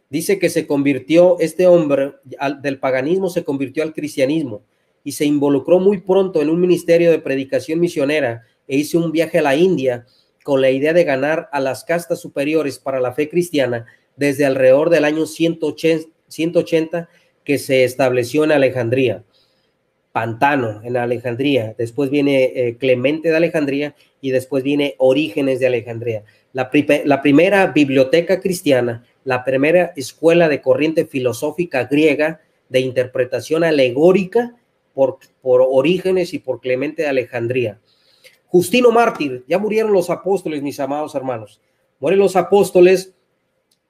dice que se convirtió este hombre del paganismo, se convirtió al cristianismo y se involucró muy pronto en un ministerio de predicación misionera e hizo un viaje a la India con la idea de ganar a las castas superiores para la fe cristiana desde alrededor del año 180 que se estableció en Alejandría. Pantano en Alejandría, después viene Clemente de Alejandría y después viene Orígenes de Alejandría. La primera biblioteca cristiana, la primera escuela de corriente filosófica griega de interpretación alegórica por Orígenes y por Clemente de Alejandría. Justino mártir, ya murieron los apóstoles, mis amados hermanos. Mueren los apóstoles.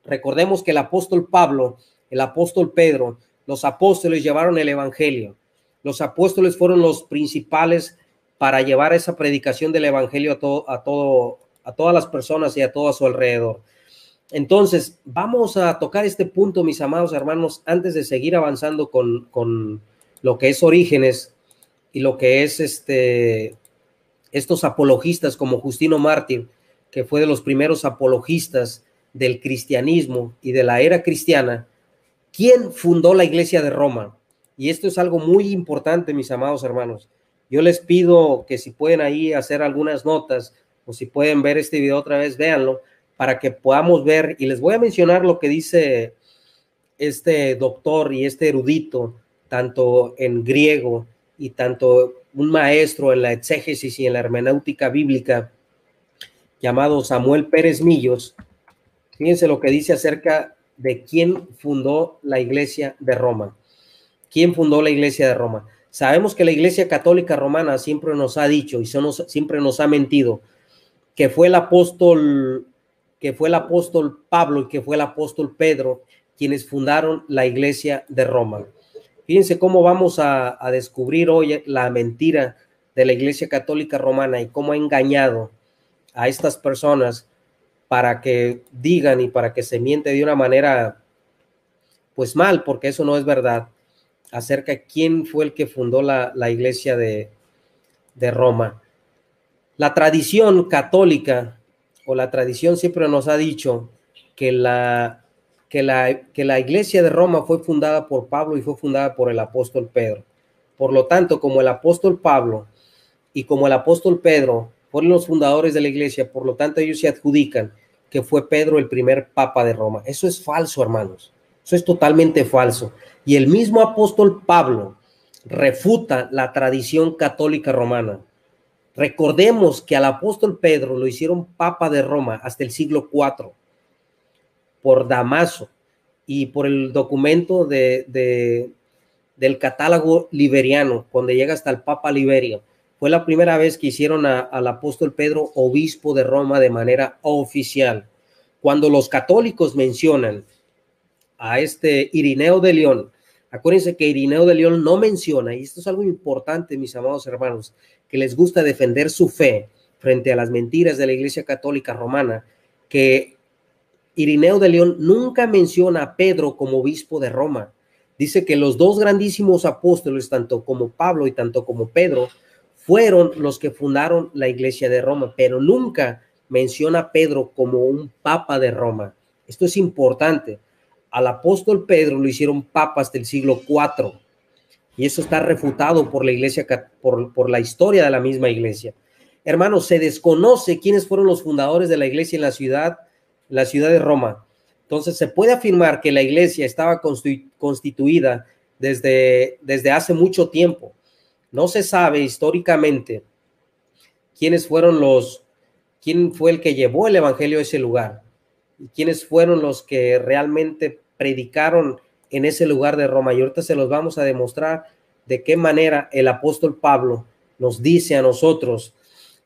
Recordemos que el apóstol Pablo, el apóstol Pedro, los apóstoles llevaron el evangelio. Los apóstoles fueron los principales para llevar esa predicación del evangelio a todas las personas y a todo a su alrededor. Entonces, vamos a tocar este punto, mis amados hermanos, antes de seguir avanzando con lo que es Orígenes y lo que es estos apologistas como Justino mártir, que fue de los primeros apologistas del cristianismo y de la era cristiana. ¿Quién fundó la Iglesia de Roma? Y esto es algo muy importante, mis amados hermanos. Yo les pido que si pueden ahí hacer algunas notas o si pueden ver este video otra vez, véanlo para que podamos ver. Y les voy a mencionar lo que dice este doctor y este erudito, tanto en griego y tanto un maestro en la exégesis y en la hermenéutica bíblica, llamado Samuel Pérez Millos. Fíjense lo que dice acerca de quién fundó la Iglesia de Roma. ¿Quién fundó la Iglesia de Roma? Sabemos que la Iglesia Católica Romana siempre nos ha dicho y siempre nos ha mentido que fue el apóstol Pablo y que fue el apóstol Pedro quienes fundaron la Iglesia de Roma. Fíjense cómo vamos a descubrir hoy la mentira de la Iglesia Católica Romana y cómo ha engañado a estas personas para que digan y para que se miente de una manera pues mal, porque eso no es verdad, acerca de quién fue el que fundó la Iglesia de Roma. La tradición católica o la tradición siempre nos ha dicho que la Iglesia de Roma fue fundada por Pablo y fue fundada por el apóstol Pedro. Por lo tanto, como el apóstol Pablo y como el apóstol Pedro fueron los fundadores de la Iglesia, por lo tanto ellos se adjudican que fue Pedro el primer papa de Roma. Eso es falso, hermanos. Eso es totalmente falso. Y el mismo apóstol Pablo refuta la tradición católica romana. Recordemos que al apóstol Pedro lo hicieron papa de Roma hasta el siglo IV por Damaso y por el documento del catálogo liberiano, cuando llega hasta el papa Liberio. Fue la primera vez que hicieron al apóstol Pedro obispo de Roma de manera oficial. Cuando los católicos mencionan a Irineo de León, acuérdense que Irineo de León no menciona, y esto es algo importante, mis amados hermanos, que les gusta defender su fe frente a las mentiras de la Iglesia Católica Romana, que Irineo de León nunca menciona a Pedro como obispo de Roma. Dice que los dos grandísimos apóstoles, tanto como Pablo y tanto como Pedro, fueron los que fundaron la iglesia de Roma, pero nunca menciona a Pedro como un papa de Roma. Esto es importante. Al apóstol Pedro lo hicieron papa hasta el siglo IV, y eso está refutado por la iglesia, por la historia de la misma iglesia. Hermanos, se desconoce quiénes fueron los fundadores de la iglesia en la ciudad de Roma. Entonces, se puede afirmar que la iglesia estaba constituida desde hace mucho tiempo. No se sabe históricamente quién fue el que llevó el evangelio a ese lugar y quiénes fueron los que realmente predicaron en ese lugar de Roma. Y ahorita se los vamos a demostrar de qué manera el apóstol Pablo nos dice a nosotros.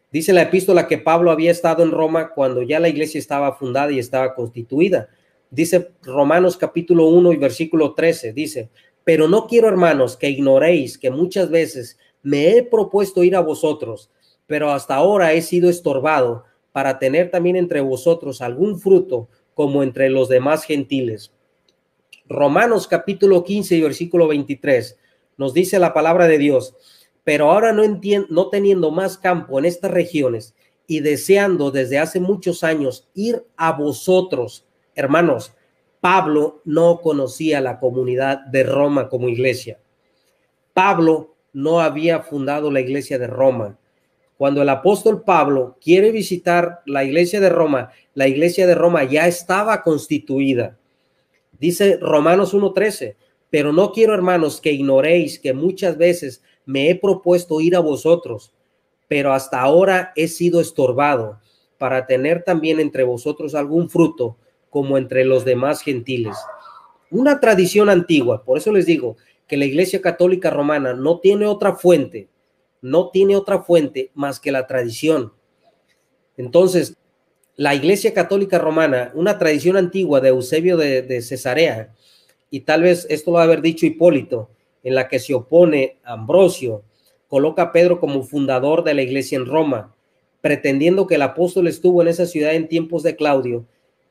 Dice la epístola que Pablo había estado en Roma cuando ya la iglesia estaba fundada y estaba constituida. Dice Romanos capítulo 1 y versículo 13, dice: pero no quiero, hermanos, que ignoréis que muchas veces me he propuesto ir a vosotros, pero hasta ahora he sido estorbado para tener también entre vosotros algún fruto como entre los demás gentiles. Romanos capítulo 15 y versículo 23 nos dice la palabra de Dios: pero ahora no teniendo más campo en estas regiones y deseando desde hace muchos años ir a vosotros. Hermanos, Pablo no conocía la comunidad de Roma como iglesia. Pablo no había fundado la iglesia de Roma. Cuando el apóstol Pablo quiere visitar la iglesia de Roma ya estaba constituida. Dice Romanos 1:13: pero no quiero, hermanos, que ignoréis que muchas veces me he propuesto ir a vosotros, pero hasta ahora he sido estorbado para tener también entre vosotros algún fruto como entre los demás gentiles. Una tradición antigua. Por eso les digo que la Iglesia Católica Romana no tiene otra fuente más que la tradición. Entonces, la Iglesia Católica Romana, una tradición antigua de Eusebio de Cesarea, y tal vez esto lo va a haber dicho Hipólito, en la que se opone a Ambrosio, coloca a Pedro como fundador de la iglesia en Roma, pretendiendo que el apóstol estuvo en esa ciudad en tiempos de Claudio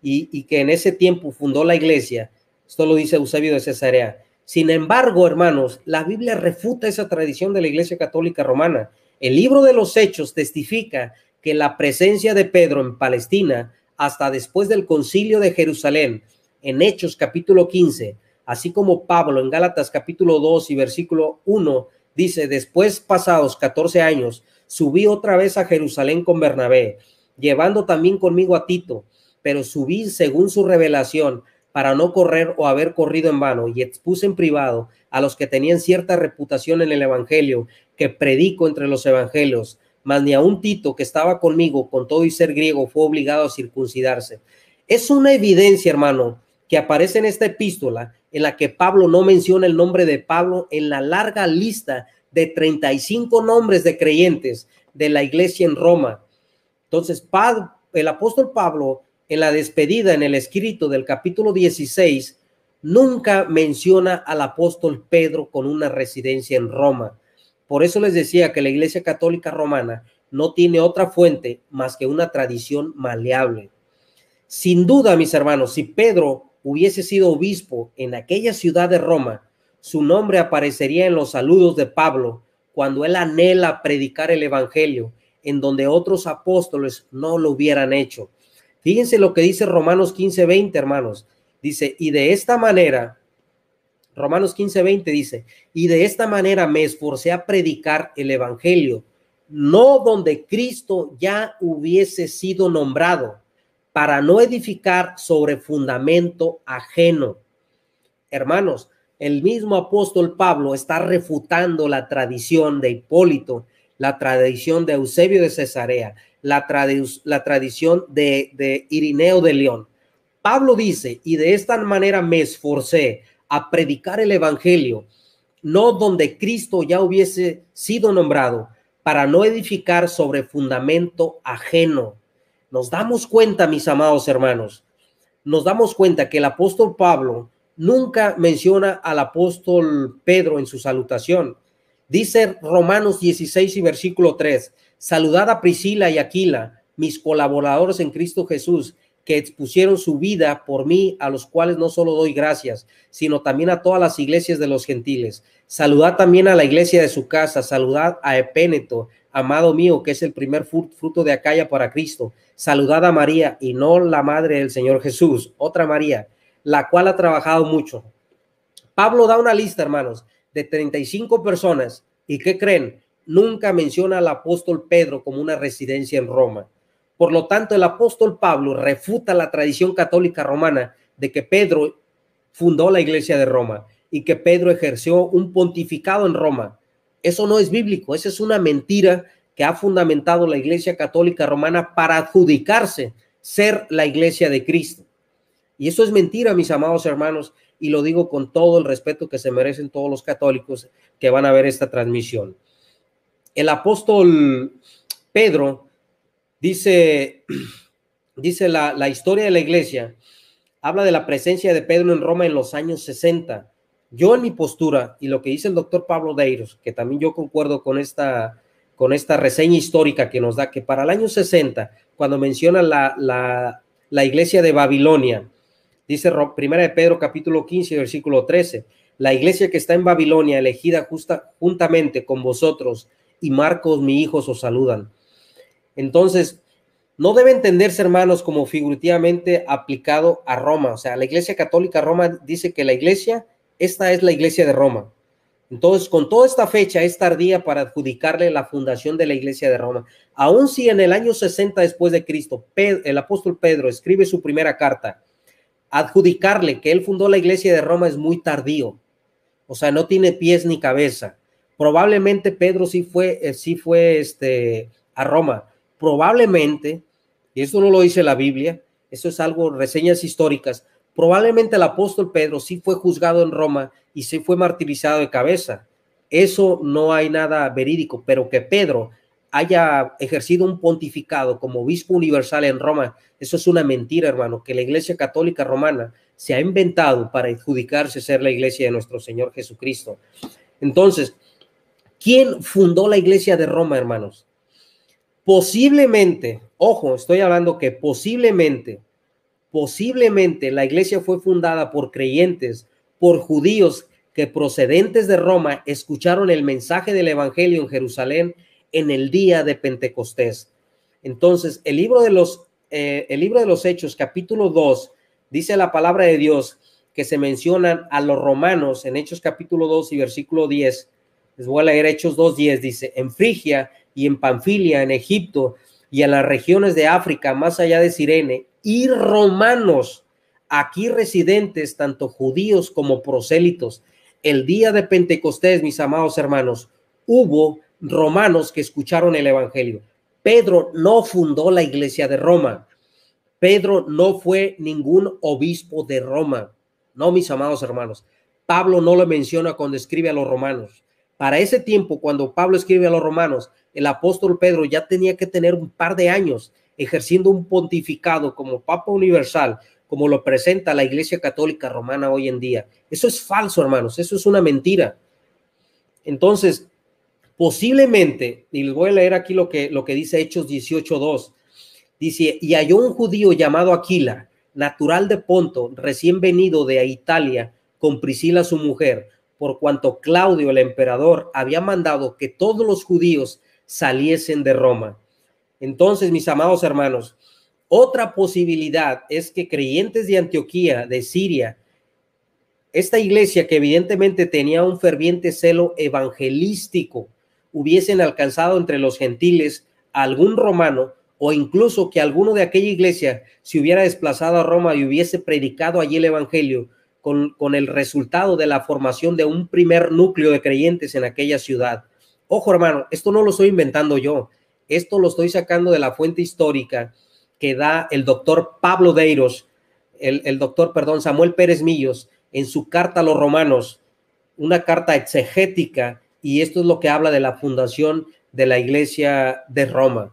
y que en ese tiempo fundó la iglesia. Esto lo dice Eusebio de Cesarea. Sin embargo, hermanos, la Biblia refuta esa tradición de la Iglesia Católica Romana. El libro de los Hechos testifica que la presencia de Pedro en Palestina hasta después del concilio de Jerusalén, en Hechos capítulo 15, así como Pablo en Gálatas capítulo 2 y versículo 1, dice: después, pasados 14 años, subí otra vez a Jerusalén con Bernabé, llevando también conmigo a Tito, pero subí según su revelación, para no correr o haber corrido en vano, y expuse en privado a los que tenían cierta reputación en el evangelio, que predico entre los evangelios, mas ni aun Tito, que estaba conmigo, con todo y ser griego, fue obligado a circuncidarse. Es una evidencia, hermano, que aparece en esta epístola, en la que Pablo no menciona el nombre de Pablo en la larga lista de 35 nombres de creyentes de la iglesia en Roma. Entonces, el apóstol Pablo, en la despedida, en el escrito del capítulo 16, nunca menciona al apóstol Pedro con una residencia en Roma. Por eso les decía que la Iglesia Católica Romana no tiene otra fuente más que una tradición maleable. Sin duda, mis hermanos, si Pedro hubiese sido obispo en aquella ciudad de Roma, su nombre aparecería en los saludos de Pablo cuando él anhela predicar el evangelio, en donde otros apóstoles no lo hubieran hecho. Fíjense lo que dice Romanos 15:20, hermanos. Dice: y de esta manera, Romanos 15:20 dice: y de esta manera me esforcé a predicar el evangelio, no donde Cristo ya hubiese sido nombrado, para no edificar sobre fundamento ajeno. Hermanos, el mismo apóstol Pablo está refutando la tradición de Hipólito, la tradición de Eusebio de Cesarea, la tradición de Irineo de León. Pablo dice: y de esta manera me esforcé a predicar el evangelio, no donde Cristo ya hubiese sido nombrado, para no edificar sobre fundamento ajeno. Nos damos cuenta, mis amados hermanos, nos damos cuenta que el apóstol Pablo nunca menciona al apóstol Pedro en su salutación. Dice Romanos 16 y versículo 3: saludad a Priscila y Aquila, mis colaboradores en Cristo Jesús, que expusieron su vida por mí, a los cuales no solo doy gracias, sino también a todas las iglesias de los gentiles. Saludad también a la iglesia de su casa, saludad a Epéneto, amado mío, que es el primer fruto de Acaya para Cristo. Saludad a María, y no la madre del Señor Jesús, otra María, la cual ha trabajado mucho. Pablo da una lista, hermanos, de 35 personas, y ¿qué creen? Nunca menciona al apóstol Pedro como una residencia en Roma. Por lo tanto, el apóstol Pablo refuta la tradición católica romana de que Pedro fundó la iglesia de Roma y que Pedro ejerció un pontificado en Roma. Eso no es bíblico, esa es una mentira que ha fundamentado la iglesia católica romana para adjudicarse ser la iglesia de Cristo. Y eso es mentira, mis amados hermanos, y lo digo con todo el respeto que se merecen todos los católicos que van a ver esta transmisión. El apóstol Pedro dice la historia de la iglesia, habla de la presencia de Pedro en Roma en los años 60. Yo en mi postura, y lo que dice el doctor Pablo Deiros, que también yo concuerdo con esta reseña histórica que nos da, que para el año 60, cuando menciona la iglesia de Babilonia, dice Primera de Pedro capítulo 15, versículo 13, la iglesia que está en Babilonia, elegida juntamente con vosotros, y Marcos, mi hijo, os saludan. Entonces, no debe entenderse, hermanos, como figurativamente aplicado a Roma. O sea, la iglesia católica Roma dice que la iglesia, esta es la iglesia de Roma. Entonces, con toda esta fecha es tardía para adjudicarle la fundación de la iglesia de Roma. Aun si en el año 60 después de Cristo, el apóstol Pedro escribe su primera carta, adjudicarle que él fundó la iglesia de Roma es muy tardío. O sea, no tiene pies ni cabeza. Probablemente Pedro sí fue a Roma. Probablemente, y esto no lo dice la Biblia, eso es algo, reseñas históricas, probablemente el apóstol Pedro sí fue juzgado en Roma y sí fue martirizado de cabeza. Eso no hay nada verídico, pero que Pedro haya ejercido un pontificado como obispo universal en Roma, eso es una mentira, hermano, que la iglesia católica romana se ha inventado para adjudicarse ser la iglesia de nuestro Señor Jesucristo. Entonces, ¿quién fundó la iglesia de Roma, hermanos? Posiblemente, ojo, estoy hablando que posiblemente la iglesia fue fundada por creyentes, por judíos que procedentes de Roma escucharon el mensaje del evangelio en Jerusalén en el día de Pentecostés. Entonces, el libro de los Hechos, capítulo 2, dice la palabra de Dios que se mencionan a los romanos en Hechos capítulo 2 y versículo 10. Les voy a leer Hechos 2:10, dice, en Frigia y en Panfilia, en Egipto y en las regiones de África, más allá de Cirene, y romanos, aquí residentes, tanto judíos como prosélitos. El día de Pentecostés, mis amados hermanos, hubo romanos que escucharon el evangelio. Pedro no fundó la iglesia de Roma. Pedro no fue ningún obispo de Roma. No, mis amados hermanos. Pablo no lo menciona cuando escribe a los romanos. Para ese tiempo, cuando Pablo escribe a los romanos, el apóstol Pedro ya tenía que tener un par de años ejerciendo un pontificado como Papa Universal, como lo presenta la Iglesia Católica Romana hoy en día. Eso es falso, hermanos, eso es una mentira. Entonces, posiblemente, y les voy a leer aquí lo que dice Hechos 18:2, dice, y halló un judío llamado Aquila, natural de Ponto, recién venido de Italia, con Priscila su mujer, por cuanto Claudio el emperador había mandado que todos los judíos saliesen de Roma. Entonces, mis amados hermanos, otra posibilidad es que creyentes de Antioquía, de Siria, esta iglesia que evidentemente tenía un ferviente celo evangelístico, hubiesen alcanzado entre los gentiles a algún romano, o incluso que alguno de aquella iglesia se hubiera desplazado a Roma y hubiese predicado allí el evangelio, con el resultado de la formación de un primer núcleo de creyentes en aquella ciudad. Ojo, hermano, esto no lo estoy inventando yo, esto lo estoy sacando de la fuente histórica que da el doctor Pablo Deiros, Samuel Pérez Millos, en su carta a los romanos, una carta exegética, y esto es lo que habla de la fundación de la iglesia de Roma.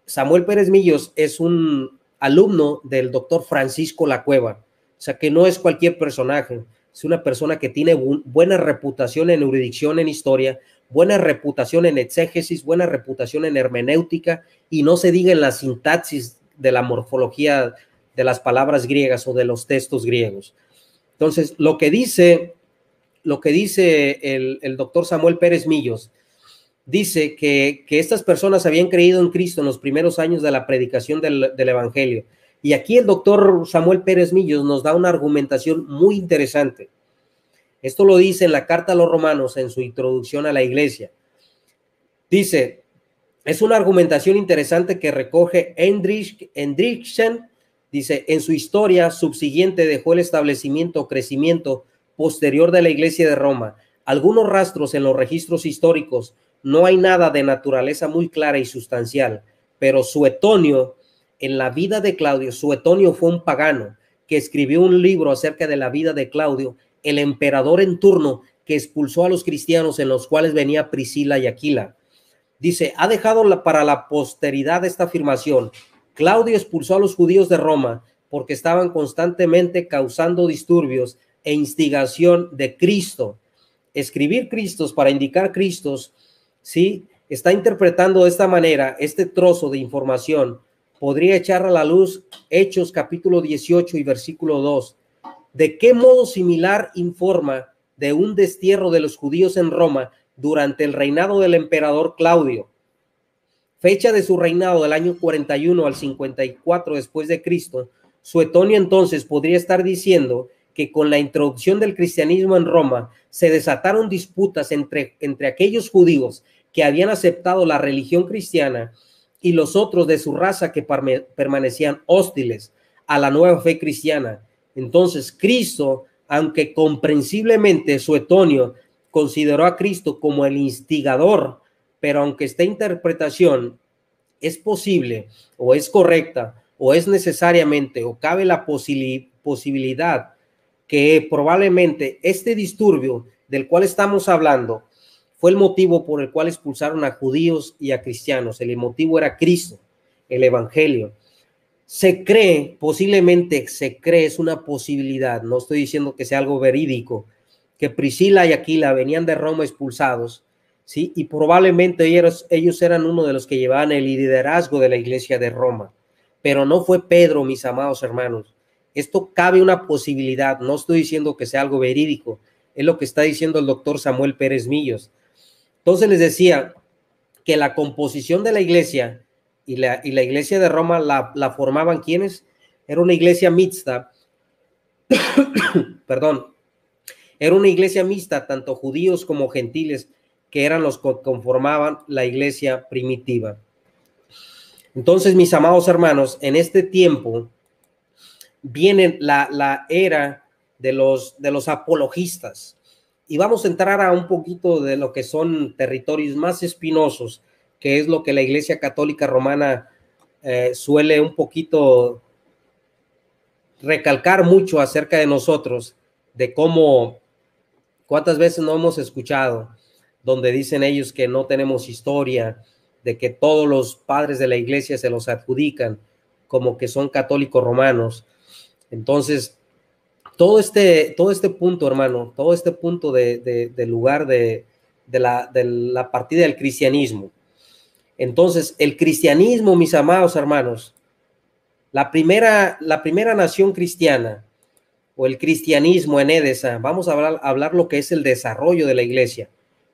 Samuel Pérez Millos es un alumno del doctor Francisco Lacueva, o sea que no es cualquier personaje, es una persona que tiene buena reputación en jurisdicción, en historia, buena reputación en exégesis, buena reputación en hermenéutica, y no se diga en la sintaxis de la morfología de las palabras griegas o de los textos griegos. Entonces, lo que dice el doctor Samuel Pérez Millos, dice que estas personas habían creído en Cristo en los primeros años de la predicación del Evangelio. Y aquí el doctor Samuel Pérez Millos nos da una argumentación muy interesante. Esto lo dice en la carta a los Romanos, en su introducción a la iglesia. Dice, es una argumentación interesante que recoge Hendrickson. Dice, en su historia subsiguiente dejó el establecimiento o crecimiento posterior de la iglesia de Roma algunos rastros en los registros históricos. No hay nada de naturaleza muy clara y sustancial, pero Suetonio, en la vida de Claudio, Suetonio fue un pagano que escribió un libro acerca de la vida de Claudio, el emperador en turno que expulsó a los cristianos, en los cuales venía Priscila y Aquila. Dice, ha dejado para la posteridad esta afirmación: Claudio expulsó a los judíos de Roma porque estaban constantemente causando disturbios e instigación de Cristo. Escribir Cristos para indicar Cristos, ¿sí? Está interpretando de esta manera este trozo de información. Podría echar a la luz Hechos capítulo 18 y versículo 2. ¿De qué modo similar informa de un destierro de los judíos en Roma durante el reinado del emperador Claudio? Fecha de su reinado del año 41 al 54 después de Cristo. Suetonio entonces podría estar diciendo que con la introducción del cristianismo en Roma se desataron disputas entre aquellos judíos que habían aceptado la religión cristiana y los otros de su raza que permanecían hostiles a la nueva fe cristiana. Entonces Cristo, aunque comprensiblemente Suetonio consideró a Cristo como el instigador, pero aunque esta interpretación es posible o es correcta o es necesariamente o cabe la posibilidad que probablemente este disturbio del cual estamos hablando fue el motivo por el cual expulsaron a judíos y a cristianos. El motivo era Cristo, el Evangelio. Se cree, posiblemente se cree, es una posibilidad, no estoy diciendo que sea algo verídico, que Priscila y Aquila venían de Roma expulsados, ¿sí? Y probablemente ellos eran uno de los que llevaban el liderazgo de la iglesia de Roma, pero no fue Pedro, mis amados hermanos. Esto cabe una posibilidad, no estoy diciendo que sea algo verídico, es lo que está diciendo el doctor Samuel Pérez Millos. Entonces les decía que la composición de la iglesia y la iglesia de Roma la formaban ¿quiénes? Era una iglesia mixta, perdón, era una iglesia mixta, tanto judíos como gentiles, que eran los que conformaban la iglesia primitiva. Entonces, mis amados hermanos, en este tiempo viene la era de los apologistas, y vamos a entrar a un poquito de lo que son territorios más espinosos, que es lo que la Iglesia Católica Romana suele un poquito recalcar mucho acerca de nosotros, de cuántas veces no hemos escuchado, donde dicen ellos que no tenemos historia, de que todos los padres de la iglesia se los adjudican como que son católicos romanos. Entonces, todo este punto, hermano, todo este punto del lugar de la partida del cristianismo. Entonces, el cristianismo, mis amados hermanos, la primera nación cristiana o el cristianismo en Édesa, vamos a hablar lo que es el desarrollo de la iglesia,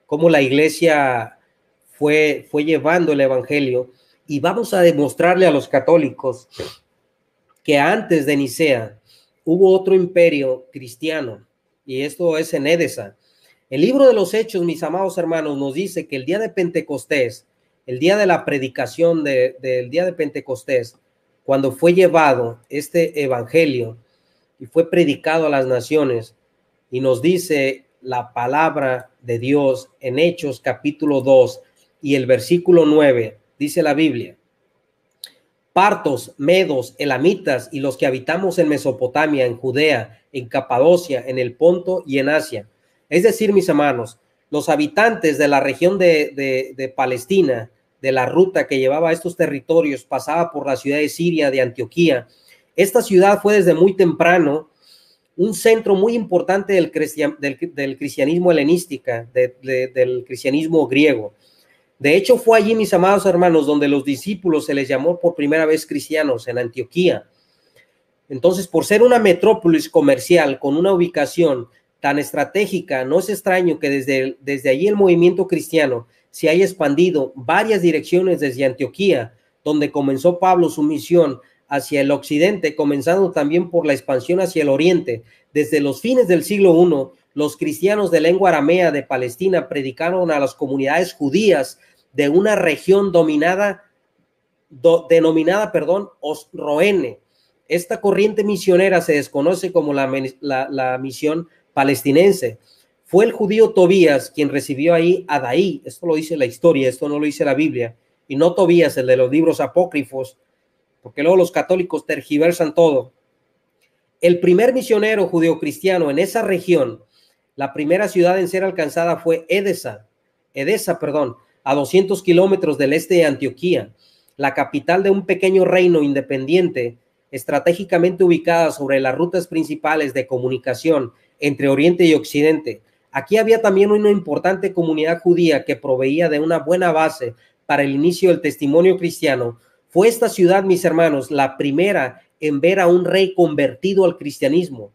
cómo la iglesia fue llevando el evangelio, y vamos a demostrarle a los católicos que antes de Nicea hubo otro imperio cristiano, y esto es en Édesa. El libro de los Hechos, mis amados hermanos, nos dice que el día de Pentecostés, el día de la predicación del día de Pentecostés, cuando fue llevado este evangelio y fue predicado a las naciones, y nos dice la palabra de Dios en Hechos capítulo 2 y el versículo 9, dice la Biblia: partos, medos, elamitas y los que habitamos en Mesopotamia, en Judea, en Capadocia, en el Ponto y en Asia. Es decir, mis hermanos, los habitantes de la región de Palestina, de la ruta que llevaba a estos territorios, pasaba por la ciudad de Siria, de Antioquía. Esta ciudad fue desde muy temprano un centro muy importante del cristianismo helenística, del cristianismo griego. De hecho, fue allí, mis amados hermanos, donde los discípulos se les llamó por primera vez cristianos, en Antioquía. Entonces, por ser una metrópolis comercial con una ubicación tan estratégica, no es extraño que desde allí el movimiento cristiano se haya expandido varias direcciones desde Antioquía, donde comenzó Pablo su misión hacia el occidente, comenzando también por la expansión hacia el oriente. Desde los fines del siglo I, los cristianos de lengua aramea de Palestina predicaron a las comunidades judías de una región denominada Osroene. Esta corriente misionera se desconoce como la misión palestinense. Fue el judío Tobías quien recibió ahí a Daí. Esto lo dice la historia, esto no lo dice la Biblia, y no Tobías, el de los libros apócrifos, porque luego los católicos tergiversan todo. El primer misionero judío-cristiano en esa región, la primera ciudad en ser alcanzada fue Edesa, a 200 kilómetros del este de Antioquía, la capital de un pequeño reino independiente, estratégicamente ubicada sobre las rutas principales de comunicación entre Oriente y Occidente. Aquí había también una importante comunidad judía que proveía de una buena base para el inicio del testimonio cristiano. Fue esta ciudad, mis hermanos, la primera en ver a un rey convertido al cristianismo,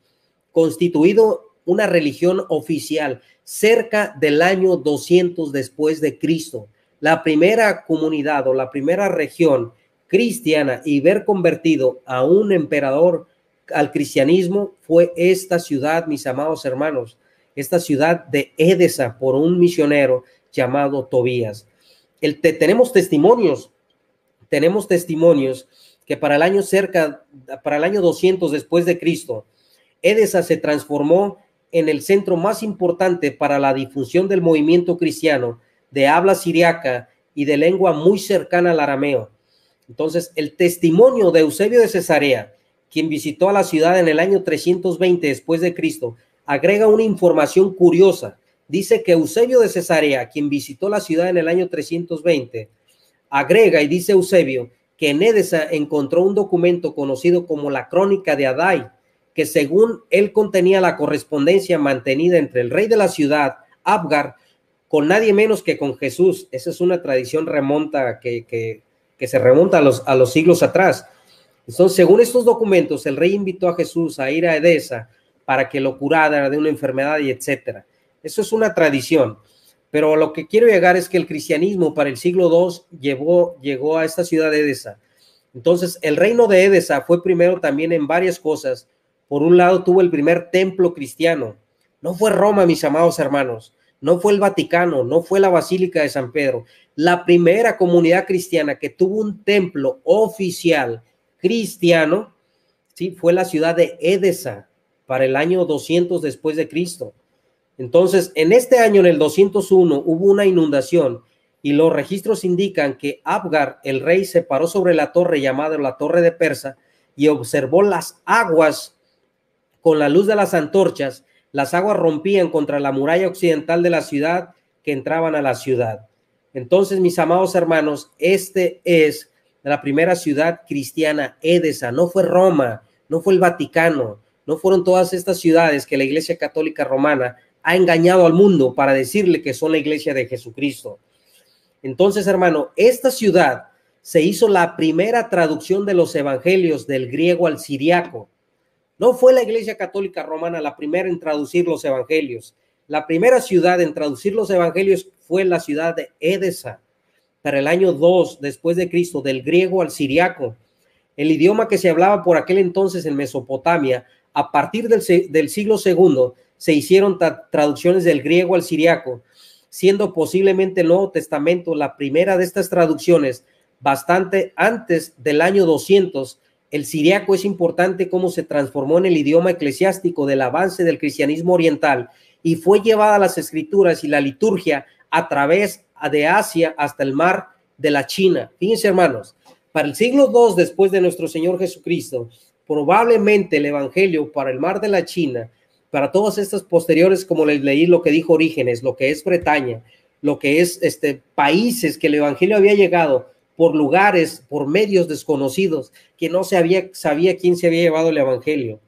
constituido una religión oficial cerca del año 200 después de Cristo. La primera comunidad o la primera región cristiana y ver convertido a un emperador al cristianismo fue esta ciudad, mis amados hermanos, esta ciudad de Edesa, por un misionero llamado Tobías. Tenemos testimonios que para el año 200 después de Cristo, Edesa se transformó en el centro más importante para la difusión del movimiento cristiano de habla siriaca y de lengua muy cercana al arameo. Entonces, el testimonio de Eusebio de Cesarea, quien visitó a la ciudad en el año 320 después de Cristo, agrega una información curiosa. Dice que Eusebio de Cesarea, quien visitó la ciudad en el año 320, agrega y dice Eusebio que en Edesa encontró un documento conocido como la Crónica de Adai, que según él contenía la correspondencia mantenida entre el rey de la ciudad, Abgar, con nadie menos que con Jesús. Esa es una tradición que se remonta a los siglos atrás. Entonces, según estos documentos, el rey invitó a Jesús a ir a Edesa para que lo curara de una enfermedad y etcétera. Eso es una tradición. Pero a lo que quiero llegar es que el cristianismo para el siglo II llegó a esta ciudad de Edesa. Entonces, el reino de Edesa fue primero también en varias cosas. Por un lado, tuvo el primer templo cristiano. No fue Roma, mis amados hermanos. No fue el Vaticano, no fue la Basílica de San Pedro. La primera comunidad cristiana que tuvo un templo oficial cristiano, sí, fue la ciudad de Edesa para el año 200 después de Cristo. Entonces, en este año, en el 201, hubo una inundación y los registros indican que Abgar, el rey, se paró sobre la torre llamada la Torre de Persa y observó las aguas con la luz de las antorchas. Las aguas rompían contra la muralla occidental de la ciudad que entraban a la ciudad. Entonces, mis amados hermanos, este es la primera ciudad cristiana, Edesa. No fue Roma, no fue el Vaticano, no fueron todas estas ciudades que la Iglesia Católica Romana ha engañado al mundo para decirle que son la iglesia de Jesucristo. Entonces, hermano, esta ciudad se hizo la primera traducción de los evangelios del griego al siriaco. No fue la Iglesia Católica Romana la primera en traducir los evangelios. La primera ciudad en traducir los evangelios fue la ciudad de Edesa, para el año 2 después de Cristo, del griego al siriaco. El idioma que se hablaba por aquel entonces en Mesopotamia, a partir del siglo II, se hicieron traducciones del griego al siriaco, siendo posiblemente el Nuevo Testamento la primera de estas traducciones, bastante antes del año 200. El siriaco es importante cómo se transformó en el idioma eclesiástico del avance del cristianismo oriental y fue llevada a las escrituras y la liturgia a través de Asia hasta el mar de la China. Fíjense, hermanos, para el siglo II después de nuestro Señor Jesucristo, probablemente el evangelio para el mar de la China, para todas estas posteriores, como les leí lo que dijo Orígenes, lo que es Bretaña, lo que es países que el evangelio había llegado por lugares, por medios desconocidos, que no sabía quién se había llevado el evangelio.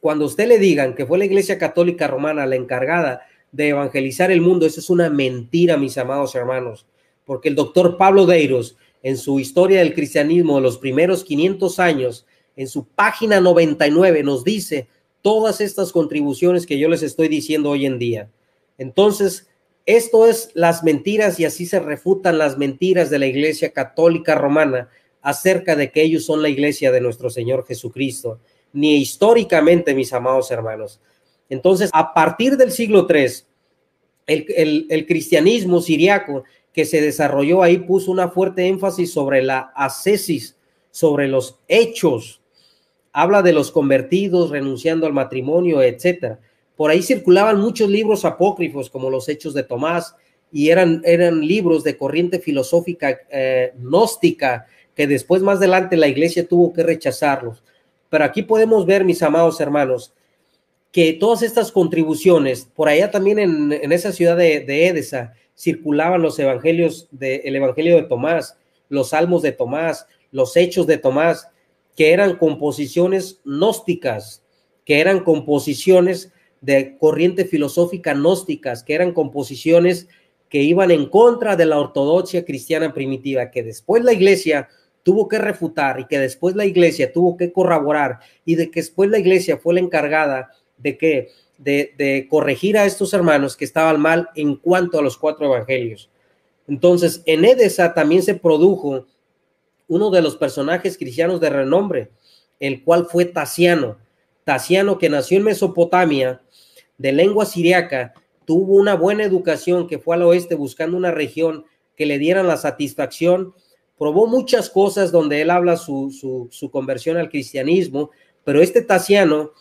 Cuando usted le digan que fue la Iglesia Católica Romana la encargada de evangelizar el mundo, eso es una mentira, mis amados hermanos, porque el doctor Pablo Deiros, en su historia del cristianismo de los primeros 500 años, en su página 99 nos dice todas estas contribuciones que yo les estoy diciendo hoy en día. Entonces, esto es las mentiras, y así se refutan las mentiras de la Iglesia Católica Romana acerca de que ellos son la iglesia de nuestro Señor Jesucristo, ni históricamente, mis amados hermanos. Entonces, a partir del siglo III, el cristianismo siriaco que se desarrolló ahí puso una fuerte énfasis sobre la ascesis, sobre los hechos. Habla de los convertidos renunciando al matrimonio, etcétera. Por ahí circulaban muchos libros apócrifos como los Hechos de Tomás, y eran libros de corriente filosófica gnóstica que después, más adelante, la iglesia tuvo que rechazarlos. Pero aquí podemos ver, mis amados hermanos, que todas estas contribuciones, por allá también en esa ciudad de Édesa, circulaban los evangelios, el evangelio de Tomás, los salmos de Tomás, los hechos de Tomás, que eran composiciones gnósticas, que eran composiciones de corriente filosófica gnósticas, que eran composiciones que iban en contra de la ortodoxia cristiana primitiva, que después la iglesia tuvo que refutar, y que después la iglesia tuvo que corroborar, y de que después la iglesia fue la encargada de corregir a estos hermanos que estaban mal en cuanto a los 4 evangelios. Entonces, en Édesa también se produjo uno de los personajes cristianos de renombre, el cual fue Tasiano. Tasiano, que nació en Mesopotamia, de lengua siriaca, tuvo una buena educación, que fue al oeste buscando una región que le dieran la satisfacción. Probó muchas cosas donde él habla su conversión al cristianismo, pero este Tasiano,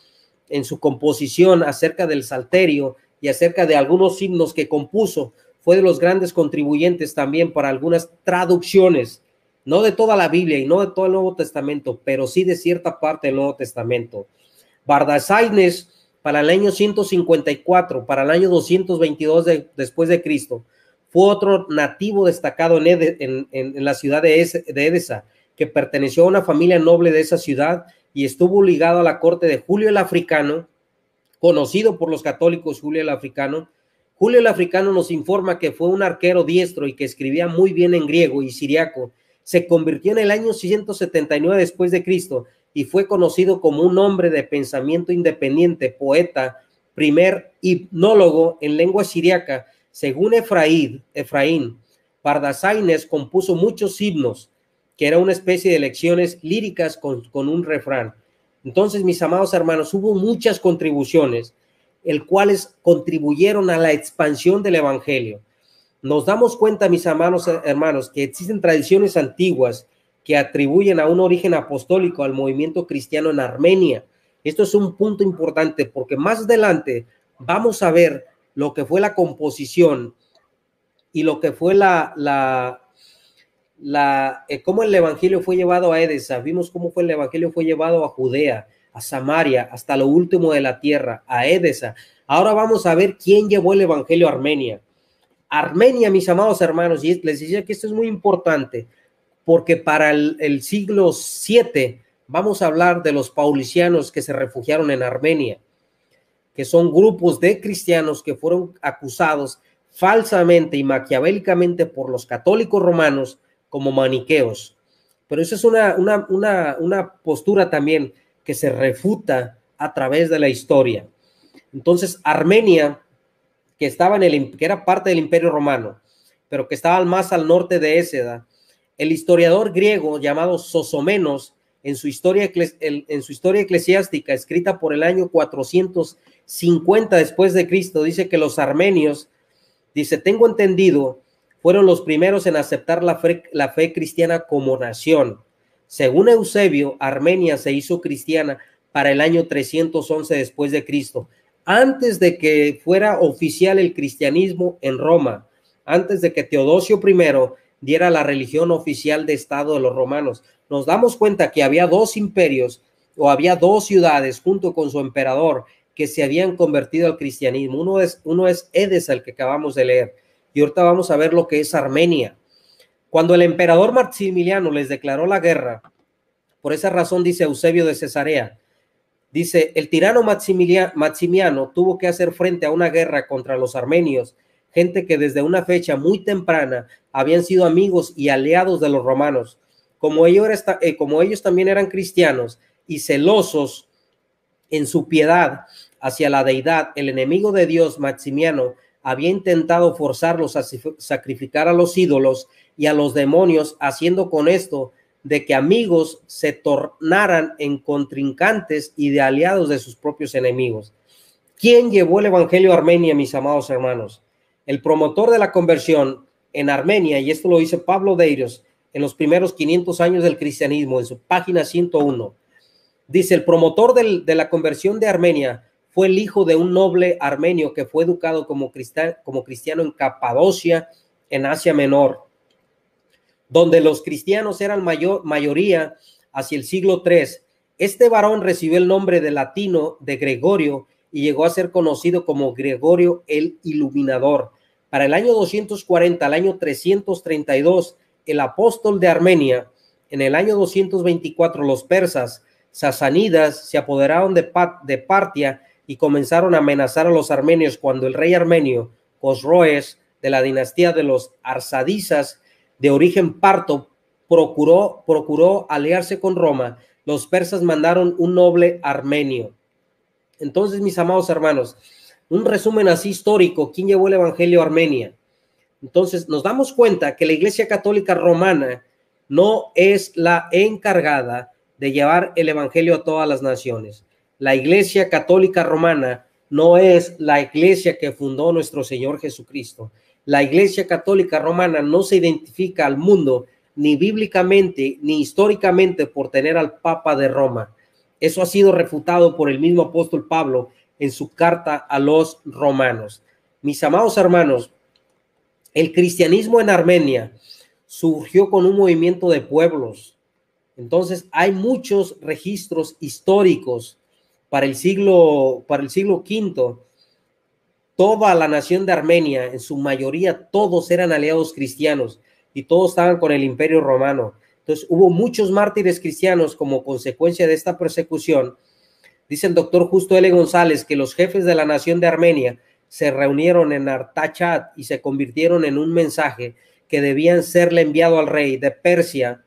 en su composición acerca del Salterio y acerca de algunos himnos que compuso, fue de los grandes contribuyentes también para algunas traducciones, no de toda la Biblia y no de todo el Nuevo Testamento, pero sí de cierta parte del Nuevo Testamento. Bardasaines, para el año 154, para el año 222 después de Cristo, fue otro nativo destacado en la ciudad de Édesa, que perteneció a una familia noble de esa ciudad y estuvo ligado a la corte de Julio el Africano, conocido por los católicos Julio el Africano. Julio el Africano nos informa que fue un arquero diestro y que escribía muy bien en griego y siriaco. Se convirtió en el año 179 después de Cristo y fue conocido como un hombre de pensamiento independiente, poeta, primer himnólogo en lengua siriaca. Según Efraín, Bardasaines compuso muchos himnos, que era una especie de lecciones líricas con un refrán. Entonces, mis amados hermanos, hubo muchas contribuciones, el cuales contribuyeron a la expansión del evangelio. Nos damos cuenta, mis amados hermanos, que existen tradiciones antiguas que atribuyen a un origen apostólico al movimiento cristiano en Armenia. Esto es un punto importante porque más adelante vamos a ver lo que fue la composición y lo que fue cómo el evangelio fue llevado a Édesa. Vimos cómo el evangelio fue llevado a Judea, a Samaria, hasta lo último de la tierra, a Édesa. Ahora vamos a ver quién llevó el evangelio a Armenia. Armenia, mis amados hermanos, y les decía que esto es muy importante, porque para el siglo VII vamos a hablar de los paulicianos que se refugiaron en Armenia, que son grupos de cristianos que fueron acusados falsamente y maquiavélicamente por los católicos romanos como maniqueos. Pero eso es una postura también que se refuta a través de la historia. Entonces, Armenia, que era parte del Imperio Romano, pero que estaba más al norte de Édesa, el historiador griego llamado Sozomenos, en su historia eclesiástica, escrita por el año 450 después de Cristo, dice que los armenios, dice, tengo entendido, fueron los primeros en aceptar la fe cristiana como nación. Según Eusebio, Armenia se hizo cristiana para el año 311 después de Cristo, antes de que fuera oficial el cristianismo en Roma, antes de que Teodosio I diera la religión oficial de Estado de los romanos. Nos damos cuenta que había 2 imperios o había 2 ciudades junto con su emperador que se habían convertido al cristianismo. Uno es Édesa, el que acabamos de leer, y ahorita vamos a ver lo que es Armenia. Cuando el emperador Maximiliano les declaró la guerra, por esa razón dice Eusebio de Cesarea, dice, el tirano Maximiano tuvo que hacer frente a una guerra contra los armenios, gente que desde una fecha muy temprana habían sido amigos y aliados de los romanos. Como ellos también eran cristianos, y celosos en su piedad hacia la deidad, el enemigo de Dios, Maximiano, había intentado forzarlos a sacrificar a los ídolos y a los demonios, haciendo con esto de que amigos se tornaran en contrincantes y de aliados de sus propios enemigos. ¿Quién llevó el evangelio a Armenia, mis amados hermanos? El promotor de la conversión en Armenia, y esto lo dice Pablo Deiros en los primeros 500 años del cristianismo, en su página 101. Dice, el promotor de la conversión de Armenia fue el hijo de un noble armenio que fue educado como cristiano en Capadocia, en Asia Menor, donde los cristianos eran mayoría hacia el siglo III. Este varón recibió el nombre de latino de Gregorio y llegó a ser conocido como Gregorio el Iluminador. Para el año 240 al año 332, el apóstol de Armenia, en el año 224, los persas sasánidas se apoderaron de Partia y comenzaron a amenazar a los armenios cuando el rey armenio Cosroes, de la dinastía de los Arsadisas, de origen parto, procuró aliarse con Roma. Los persas mandaron un noble armenio. Entonces, mis amados hermanos, un resumen así histórico, ¿quién llevó el evangelio a Armenia? Entonces, nos damos cuenta que la Iglesia Católica Romana no es la encargada de llevar el evangelio a todas las naciones. La Iglesia Católica Romana no es la iglesia que fundó nuestro Señor Jesucristo. La Iglesia Católica Romana no se identifica al mundo ni bíblicamente ni históricamente por tener al Papa de Roma. Eso ha sido refutado por el mismo apóstol Pablo en su carta a los romanos. Mis amados hermanos, el cristianismo en Armenia surgió con un movimiento de pueblos. Entonces hay muchos registros históricos para el siglo V. Toda la nación de Armenia, en su mayoría, todos eran aliados cristianos y todos estaban con el Imperio Romano. Entonces hubo muchos mártires cristianos como consecuencia de esta persecución. Dice el doctor Justo L. González que los jefes de la nación de Armenia se reunieron en Artachat y se convirtieron en un mensaje que debían serle enviado al rey de Persia.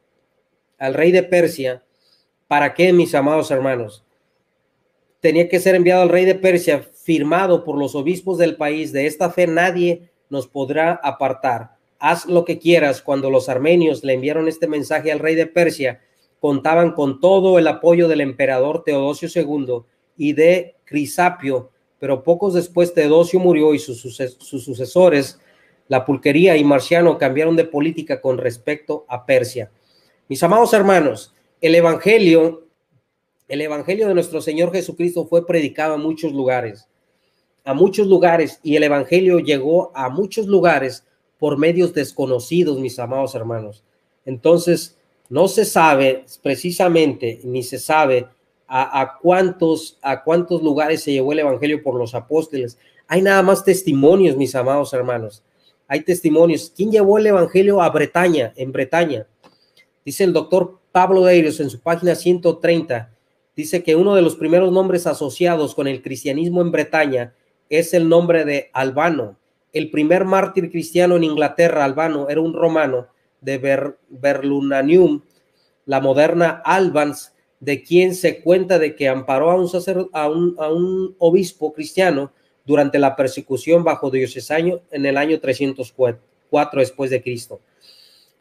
¿Para qué, mis amados hermanos? Tenía que ser enviado al rey de Persia, firmado por los obispos del país. De esta fe nadie nos podrá apartar. Haz lo que quieras. Cuando los armenios le enviaron este mensaje al rey de Persia, contaban con todo el apoyo del emperador Teodosio II y de Crisapio, pero pocos después Teodosio murió y sus sucesores, la Pulquería y Marciano, cambiaron de política con respecto a Persia. Mis amados hermanos, el evangelio de nuestro Señor Jesucristo fue predicado a muchos lugares, y el evangelio llegó a muchos lugares por medios desconocidos, mis amados hermanos. Entonces, no se sabe precisamente, ni se sabe a cuántos lugares se llevó el evangelio por los apóstoles. Hay nada más testimonios, mis amados hermanos. Hay testimonios. ¿Quién llevó el evangelio a Bretaña? En Bretaña. Dice el doctor Pablo Deiros en su página 130, dice que uno de los primeros nombres asociados con el cristianismo en Bretaña es el nombre de Albano. El primer mártir cristiano en Inglaterra, Albano, era un romano de Verlunanium, la moderna Albans, de quien se cuenta de que amparó a un obispo cristiano durante la persecución bajo Diocesano en el año 304 después de Cristo.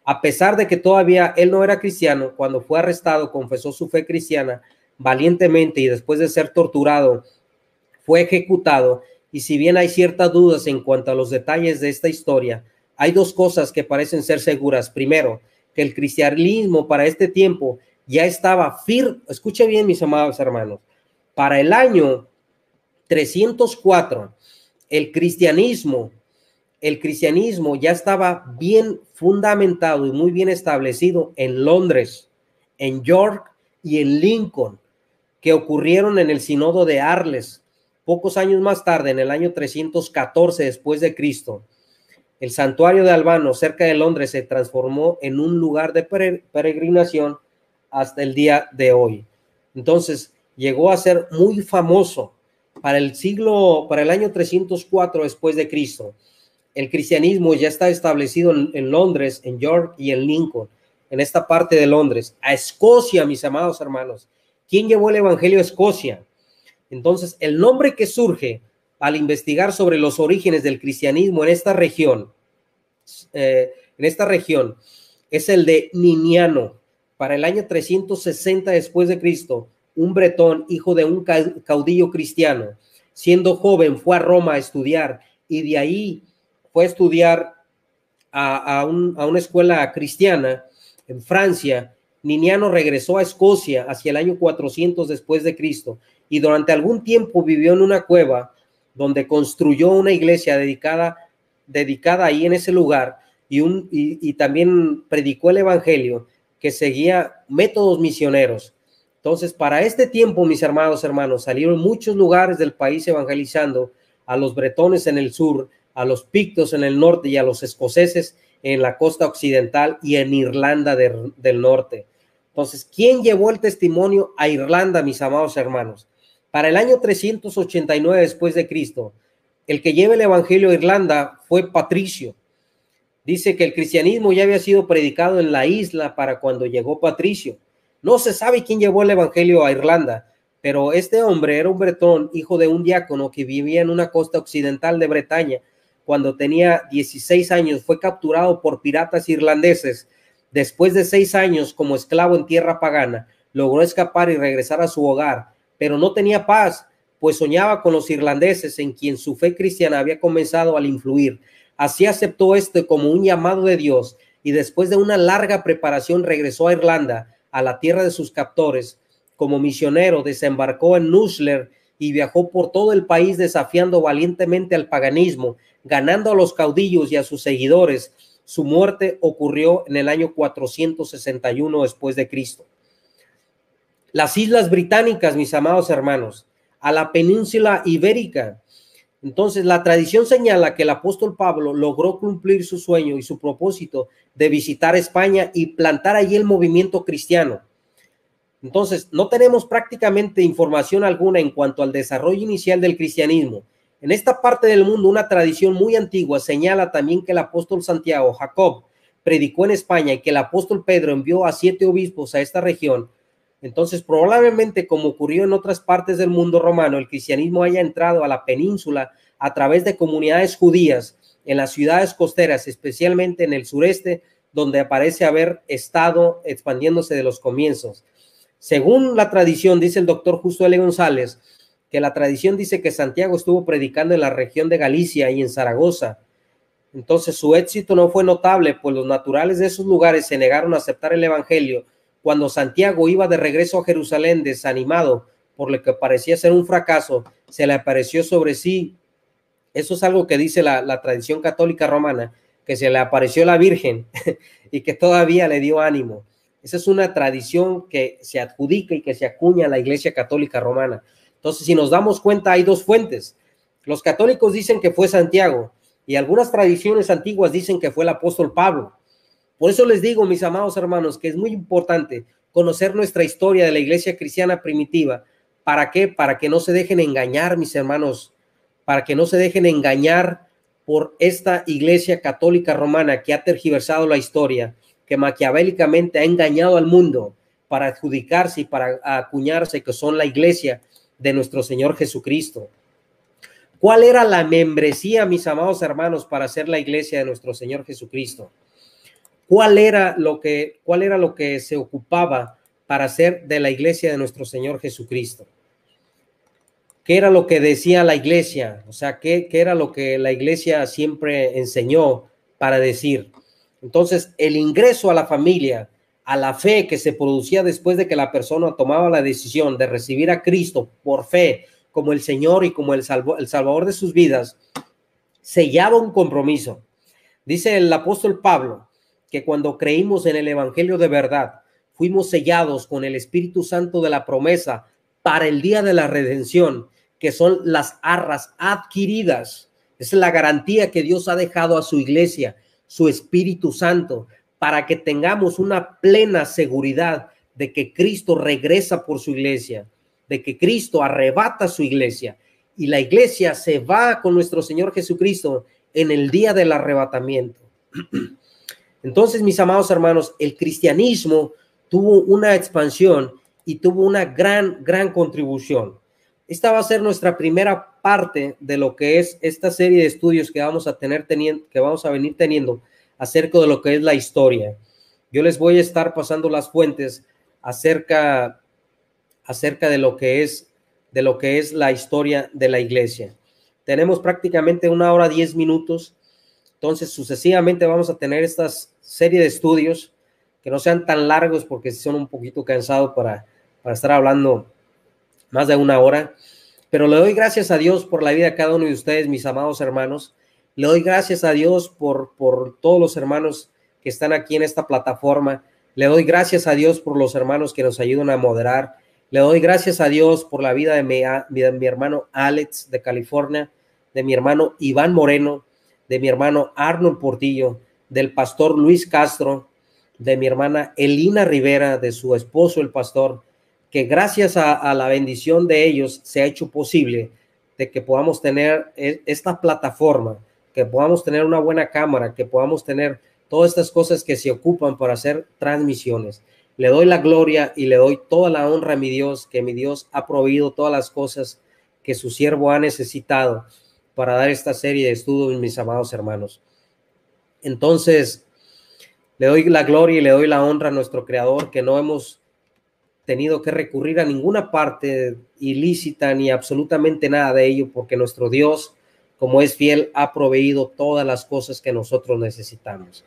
A pesar de que todavía él no era cristiano, cuando fue arrestado confesó su fe cristiana valientemente y después de ser torturado fue ejecutado. Y si bien hay ciertas dudas en cuanto a los detalles de esta historia, hay dos cosas que parecen ser seguras. Primero, que el cristianismo para este tiempo ya estaba firme. Escuche bien, mis amados hermanos, para el año 304 el cristianismo ya estaba bien fundamentado y muy bien establecido en Londres, en York y en Lincoln, que ocurrieron en el Sínodo de Arles. Pocos años más tarde, en el año 314 después de Cristo, el santuario de Albano cerca de Londres se transformó en un lugar de peregrinación hasta el día de hoy. Entonces, llegó a ser muy famoso para el año 304 después de Cristo. El cristianismo ya está establecido en Londres, en York y en Lincoln, en esta parte de Londres. A Escocia, mis amados hermanos, ¿Quién llevó el evangelio a Escocia? Entonces, el nombre que surge al investigar sobre los orígenes del cristianismo en esta región, es el de Niniano. Para el año 360 después de Cristo, un bretón, hijo de un caudillo cristiano, siendo joven, fue a Roma a estudiar, y de ahí fue a estudiar a una escuela cristiana en Francia. Niniano regresó a Escocia hacia el año 400 después de Cristo, y durante algún tiempo vivió en una cueva donde construyó una iglesia dedicada ahí en ese lugar, y también predicó el evangelio, que seguía métodos misioneros. Entonces, para este tiempo, mis hermanos, salieron muchos lugares del país evangelizando, a los bretones en el sur, a los pictos en el norte y a los escoceses en la costa occidental y en Irlanda del norte. Entonces, ¿quién llevó el testimonio a Irlanda, mis amados hermanos? Para el año 389 después de Cristo, el que lleva el evangelio a Irlanda fue Patricio. Dice que el cristianismo ya había sido predicado en la isla para cuando llegó Patricio. No se sabe quién llevó el evangelio a Irlanda, pero este hombre era un bretón, hijo de un diácono que vivía en una costa occidental de Bretaña. Cuando tenía 16 años fue capturado por piratas irlandeses. Después de 6 años como esclavo en tierra pagana, logró escapar y regresar a su hogar, pero no tenía paz, pues soñaba con los irlandeses en quien su fe cristiana había comenzado a influir. Así aceptó esto como un llamado de Dios, y después de una larga preparación regresó a Irlanda, a la tierra de sus captores. Como misionero desembarcó en Nussler y viajó por todo el país desafiando valientemente al paganismo, ganando a los caudillos y a sus seguidores. Su muerte ocurrió en el año 461 después de Cristo. Las Islas Británicas, mis amados hermanos, a la península ibérica. Entonces, la tradición señala que el apóstol Pablo logró cumplir su sueño y su propósito de visitar España y plantar allí el movimiento cristiano. Entonces, no tenemos prácticamente información alguna en cuanto al desarrollo inicial del cristianismo. En esta parte del mundo, una tradición muy antigua señala también que el apóstol Santiago, Jacob, predicó en España y que el apóstol Pedro envió a 7 obispos a esta región. Entonces, probablemente, como ocurrió en otras partes del mundo romano, el cristianismo haya entrado a la península a través de comunidades judías en las ciudades costeras, especialmente en el sureste, donde parece haber estado expandiéndose de los comienzos. Según la tradición, dice el doctor Justo L. González, que la tradición dice que Santiago estuvo predicando en la región de Galicia y en Zaragoza. Entonces, su éxito no fue notable, pues los naturales de esos lugares se negaron a aceptar el evangelio. Cuando Santiago iba de regreso a Jerusalén desanimado por lo que parecía ser un fracaso, se le apareció sobre sí. Eso es algo que dice la tradición católica romana, que se le apareció la Virgen y que todavía le dio ánimo. Esa es una tradición que se adjudica y que se acuña a la Iglesia Católica Romana. Entonces, si nos damos cuenta, hay 2 fuentes. Los católicos dicen que fue Santiago y algunas tradiciones antiguas dicen que fue el apóstol Pablo. Por eso les digo, mis amados hermanos, que es muy importante conocer nuestra historia de la iglesia cristiana primitiva. ¿Para qué? Para que no se dejen engañar, mis hermanos, para que no se dejen engañar por esta iglesia católica romana que ha tergiversado la historia, que maquiavélicamente ha engañado al mundo para adjudicarse y para acuñarse que son la iglesia de nuestro Señor Jesucristo. ¿Cuál era la membresía, mis amados hermanos, para ser la iglesia de nuestro Señor Jesucristo? ¿Cuál era lo que se ocupaba para ser de la iglesia de nuestro Señor Jesucristo? ¿Qué era lo que decía la iglesia? O sea, ¿qué era lo que la iglesia siempre enseñó para decir? Entonces, el ingreso a la familia, a la fe que se producía después de que la persona tomaba la decisión de recibir a Cristo por fe como el Señor y como el Salvador de sus vidas, sellaba un compromiso. Dice el apóstol Pablo que cuando creímos en el evangelio de verdad, fuimos sellados con el Espíritu Santo de la promesa para el día de la redención, que son las arras adquiridas. Esa es la garantía que Dios ha dejado a su iglesia, su Espíritu Santo, para que tengamos una plena seguridad de que Cristo regresa por su iglesia, de que Cristo arrebata su iglesia y la iglesia se va con nuestro Señor Jesucristo en el día del arrebatamiento. Entonces, mis amados hermanos, el cristianismo tuvo una expansión y tuvo una gran contribución. Esta va a ser nuestra primera parte de lo que es esta serie de estudios que vamos a venir teniendo acerca de lo que es la historia. Yo les voy a estar pasando las fuentes acerca de lo que es la historia de la iglesia. Tenemos prácticamente 1 hora 10 minutos, entonces sucesivamente vamos a tener esta serie de estudios que no sean tan largos porque son un poquito cansados para estar hablando más de 1 hora, pero le doy gracias a Dios por la vida de cada uno de ustedes, mis amados hermanos. Le doy gracias a Dios por todos los hermanos que están aquí en esta plataforma. Le doy gracias a Dios por los hermanos que nos ayudan a moderar. Le doy gracias a Dios por la vida de mi hermano Alex de California, de mi hermano Iván Moreno, de mi hermano Arnold Portillo, del pastor Luis Castro, de mi hermana Elina Rivera, de su esposo el pastor, que gracias a la bendición de ellos se ha hecho posible de que podamos tener esta plataforma, que podamos tener una buena cámara, que podamos tener todas estas cosas que se ocupan para hacer transmisiones. Le doy la gloria y le doy toda la honra a mi Dios, que mi Dios ha proveído todas las cosas que su siervo ha necesitado para dar esta serie de estudios, mis amados hermanos. Entonces, le doy la gloria y le doy la honra a nuestro Creador, que no hemos tenido que recurrir a ninguna parte ilícita ni absolutamente nada de ello, porque nuestro Dios, como es fiel, ha proveído todas las cosas que nosotros necesitamos.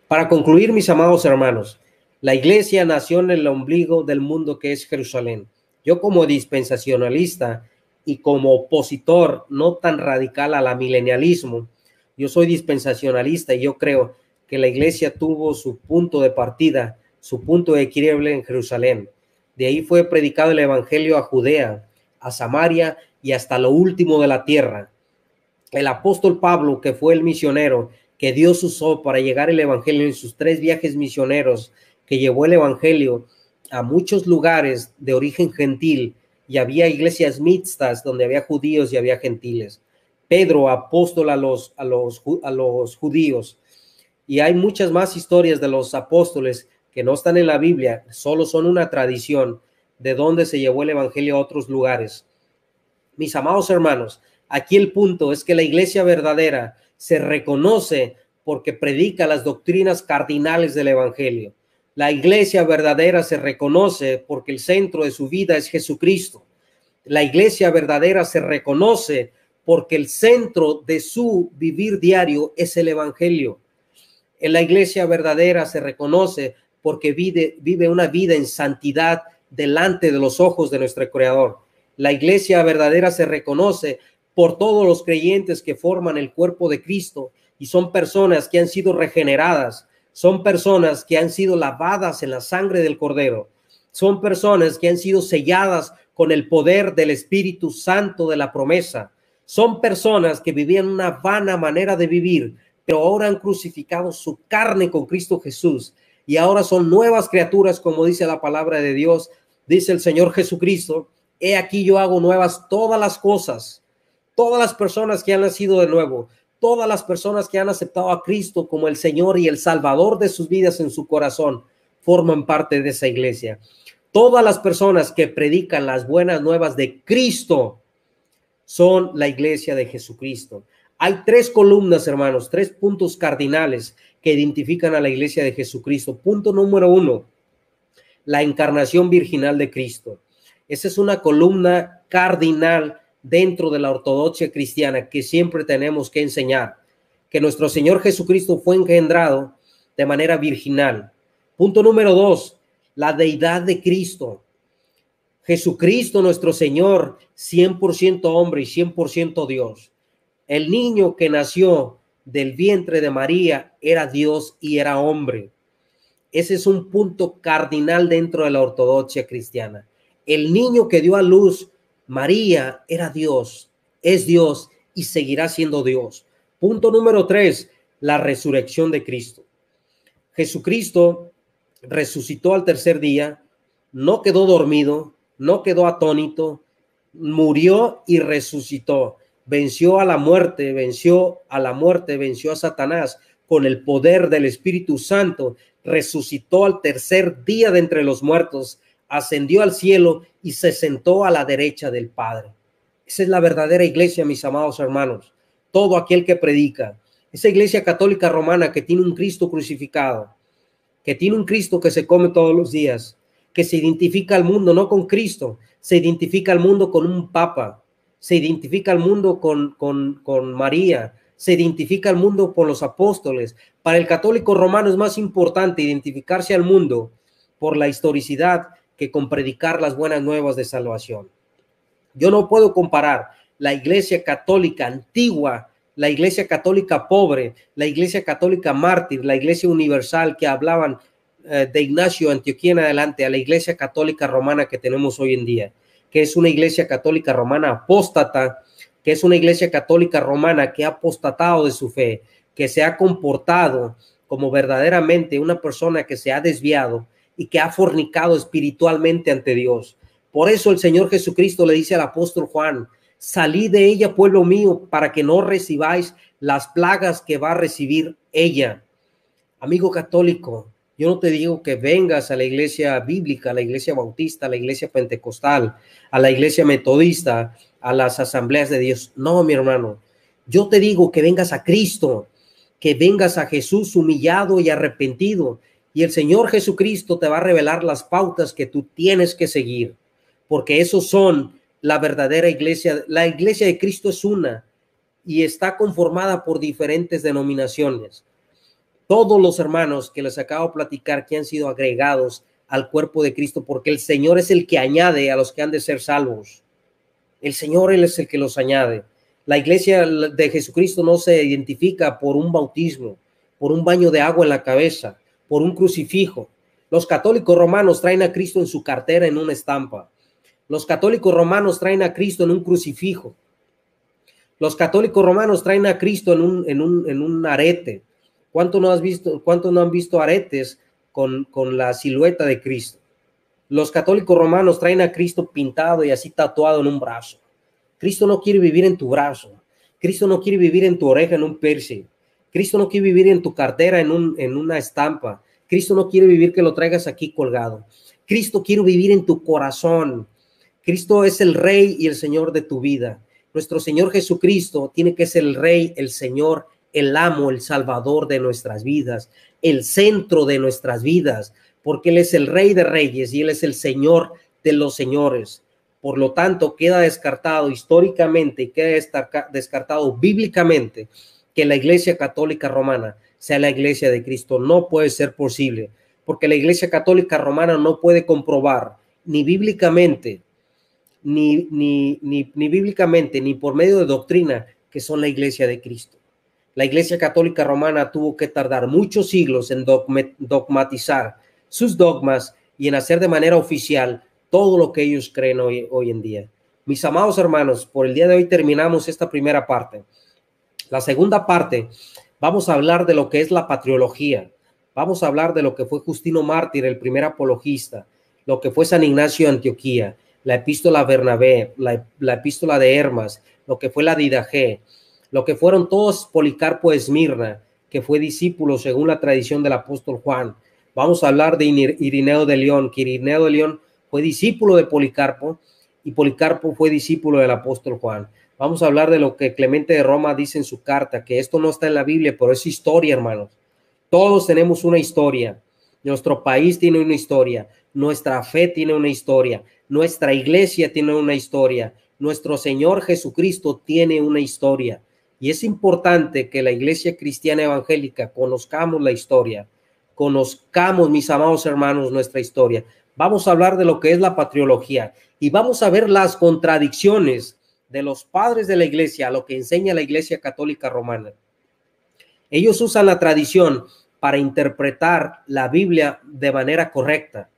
Para concluir, mis amados hermanos, la iglesia nació en el ombligo del mundo que es Jerusalén. Yo, como dispensacionalista y como opositor no tan radical al milenialismo, yo soy dispensacionalista y yo creo que la iglesia tuvo su punto de partida, su punto de quiebre en Jerusalén. De ahí fue predicado el evangelio a Judea, a Samaria y hasta lo último de la tierra. El apóstol Pablo, que fue el misionero que Dios usó para llegar el evangelio en sus 3 viajes misioneros, que llevó el evangelio a muchos lugares de origen gentil, y había iglesias mixtas donde había judíos y había gentiles. Pedro, apóstol a los judíos. Y hay muchas más historias de los apóstoles que no están en la Biblia, solo son una tradición de donde se llevó el evangelio a otros lugares. Mis amados hermanos, aquí el punto es que la iglesia verdadera se reconoce porque predica las doctrinas cardinales del evangelio. La iglesia verdadera se reconoce porque el centro de su vida es Jesucristo. La iglesia verdadera se reconoce porque el centro de su vivir diario es el evangelio. En la iglesia verdadera se reconoce porque vive una vida en santidad delante de los ojos de nuestro Creador. La iglesia verdadera se reconoce por todos los creyentes que forman el cuerpo de Cristo y son personas que han sido regeneradas, son personas que han sido lavadas en la sangre del Cordero, son personas que han sido selladas con el poder del Espíritu Santo de la promesa, son personas que vivían una vana manera de vivir, pero ahora han crucificado su carne con Cristo Jesús y ahora son nuevas criaturas, como dice la palabra de Dios. Dice el Señor Jesucristo: he aquí yo hago nuevas todas las cosas. Todas las personas que han nacido de nuevo, todas las personas que han aceptado a Cristo como el Señor y el Salvador de sus vidas en su corazón, forman parte de esa iglesia. Todas las personas que predican las buenas nuevas de Cristo son la iglesia de Jesucristo. Hay 3 columnas, hermanos, 3 puntos cardinales que identifican a la iglesia de Jesucristo. Punto número 1, la encarnación virginal de Cristo. Esa es una columna cardinal dentro de la ortodoxia cristiana que siempre tenemos que enseñar, que nuestro Señor Jesucristo fue engendrado de manera virginal. Punto número 2, la deidad de Cristo. Jesucristo, nuestro Señor, 100% hombre y 100% Dios. El niño que nació del vientre de María era Dios y era hombre. Ese es un punto cardinal dentro de la ortodoxia cristiana. El niño que dio a luz María era Dios, es Dios y seguirá siendo Dios. Punto número 3, la resurrección de Cristo. Jesucristo resucitó al tercer día, no quedó dormido, no quedó atónito, murió y resucitó. Venció a la muerte, venció a Satanás con el poder del Espíritu Santo. Resucitó al tercer día de entre los muertos, ascendió al cielo y se sentó a la derecha del Padre. Esa es la verdadera iglesia, mis amados hermanos. Todo aquel que predica, esa iglesia católica romana que tiene un Cristo crucificado, que tiene un Cristo que se come todos los días, que se identifica al mundo no con Cristo, se identifica al mundo con un papa, se identifica al mundo con María, se identifica al mundo con los apóstoles. Para el católico romano es más importante identificarse al mundo por la historicidad que con predicar las buenas nuevas de salvación. Yo no puedo comparar la iglesia católica antigua, la iglesia católica pobre, la iglesia católica mártir, la iglesia universal que hablaban de Ignacio Antioquía en adelante, a la iglesia católica romana que tenemos hoy en día, que es una iglesia católica romana apóstata, que es una iglesia católica romana que ha apostatado de su fe, que se ha comportado como verdaderamente una persona que se ha desviado y que ha fornicado espiritualmente ante Dios. Por eso el Señor Jesucristo le dice al apóstol Juan: salid de ella, pueblo mío, para que no recibáis las plagas que va a recibir ella. Amigo católico, yo no te digo que vengas a la iglesia bíblica, a la iglesia bautista, a la iglesia pentecostal, a la iglesia metodista, a las asambleas de Dios. No, mi hermano, yo te digo que vengas a Cristo, que vengas a Jesús humillado y arrepentido, y el Señor Jesucristo te va a revelar las pautas que tú tienes que seguir, porque esos son la verdadera iglesia. La iglesia de Cristo es una y está conformada por diferentes denominaciones. Todos los hermanos que les acabo de platicar que han sido agregados al cuerpo de Cristo, porque el Señor es el que añade a los que han de ser salvos. El Señor, Él es el que los añade. La iglesia de Jesucristo no se identifica por un bautismo, por un baño de agua en la cabeza, por un crucifijo. Los católicos romanos traen a Cristo en su cartera en una estampa. Los católicos romanos traen a Cristo en un crucifijo. Los católicos romanos traen a Cristo en un arete. ¿Cuánto no han visto aretes con la silueta de Cristo? Los católicos romanos traen a Cristo pintado y así tatuado en un brazo. Cristo no quiere vivir en tu brazo. Cristo no quiere vivir en tu oreja en un piercing. Cristo no quiere vivir en tu cartera en una estampa. Cristo no quiere vivir que lo traigas aquí colgado. Cristo quiere vivir en tu corazón. Cristo es el Rey y el Señor de tu vida. Nuestro Señor Jesucristo tiene que ser el Rey, el Señor, el amo, el Salvador de nuestras vidas, el centro de nuestras vidas, porque Él es el Rey de Reyes y Él es el Señor de los señores. Por lo tanto, queda descartado históricamente y queda descartado bíblicamente que la Iglesia Católica Romana sea la Iglesia de Cristo. No puede ser posible, porque la Iglesia Católica Romana no puede comprobar ni bíblicamente, ni bíblicamente, ni por medio de doctrina que son la Iglesia de Cristo. La Iglesia Católica Romana tuvo que tardar muchos siglos en dogmatizar sus dogmas y en hacer de manera oficial todo lo que ellos creen hoy en día. Mis amados hermanos, por el día de hoy terminamos esta primera parte. La segunda parte, vamos a hablar de lo que es la patriología. Vamos a hablar de lo que fue Justino Mártir, el primer apologista, lo que fue San Ignacio de Antioquía, la epístola a Bernabé, la epístola de Hermas, lo que fue la Didaché, lo que fueron todos Policarpo de Esmirna, que fue discípulo según la tradición del apóstol Juan. Vamos a hablar de Irineo de León, que Irineo de León fue discípulo de Policarpo y Policarpo fue discípulo del apóstol Juan. Vamos a hablar de lo que Clemente de Roma dice en su carta, que esto no está en la Biblia, pero es historia, hermanos. Todos tenemos una historia. Nuestro país tiene una historia. Nuestra fe tiene una historia. Nuestra iglesia tiene una historia. Nuestro Señor Jesucristo tiene una historia. Y es importante que la iglesia cristiana evangélica conozcamos la historia. Conozcamos, mis amados hermanos, nuestra historia. Vamos a hablar de lo que es la patriología y vamos a ver las contradicciones de los padres de la iglesia a lo que enseña la Iglesia Católica Romana. Ellos usan la tradición para interpretar la Biblia de manera correcta.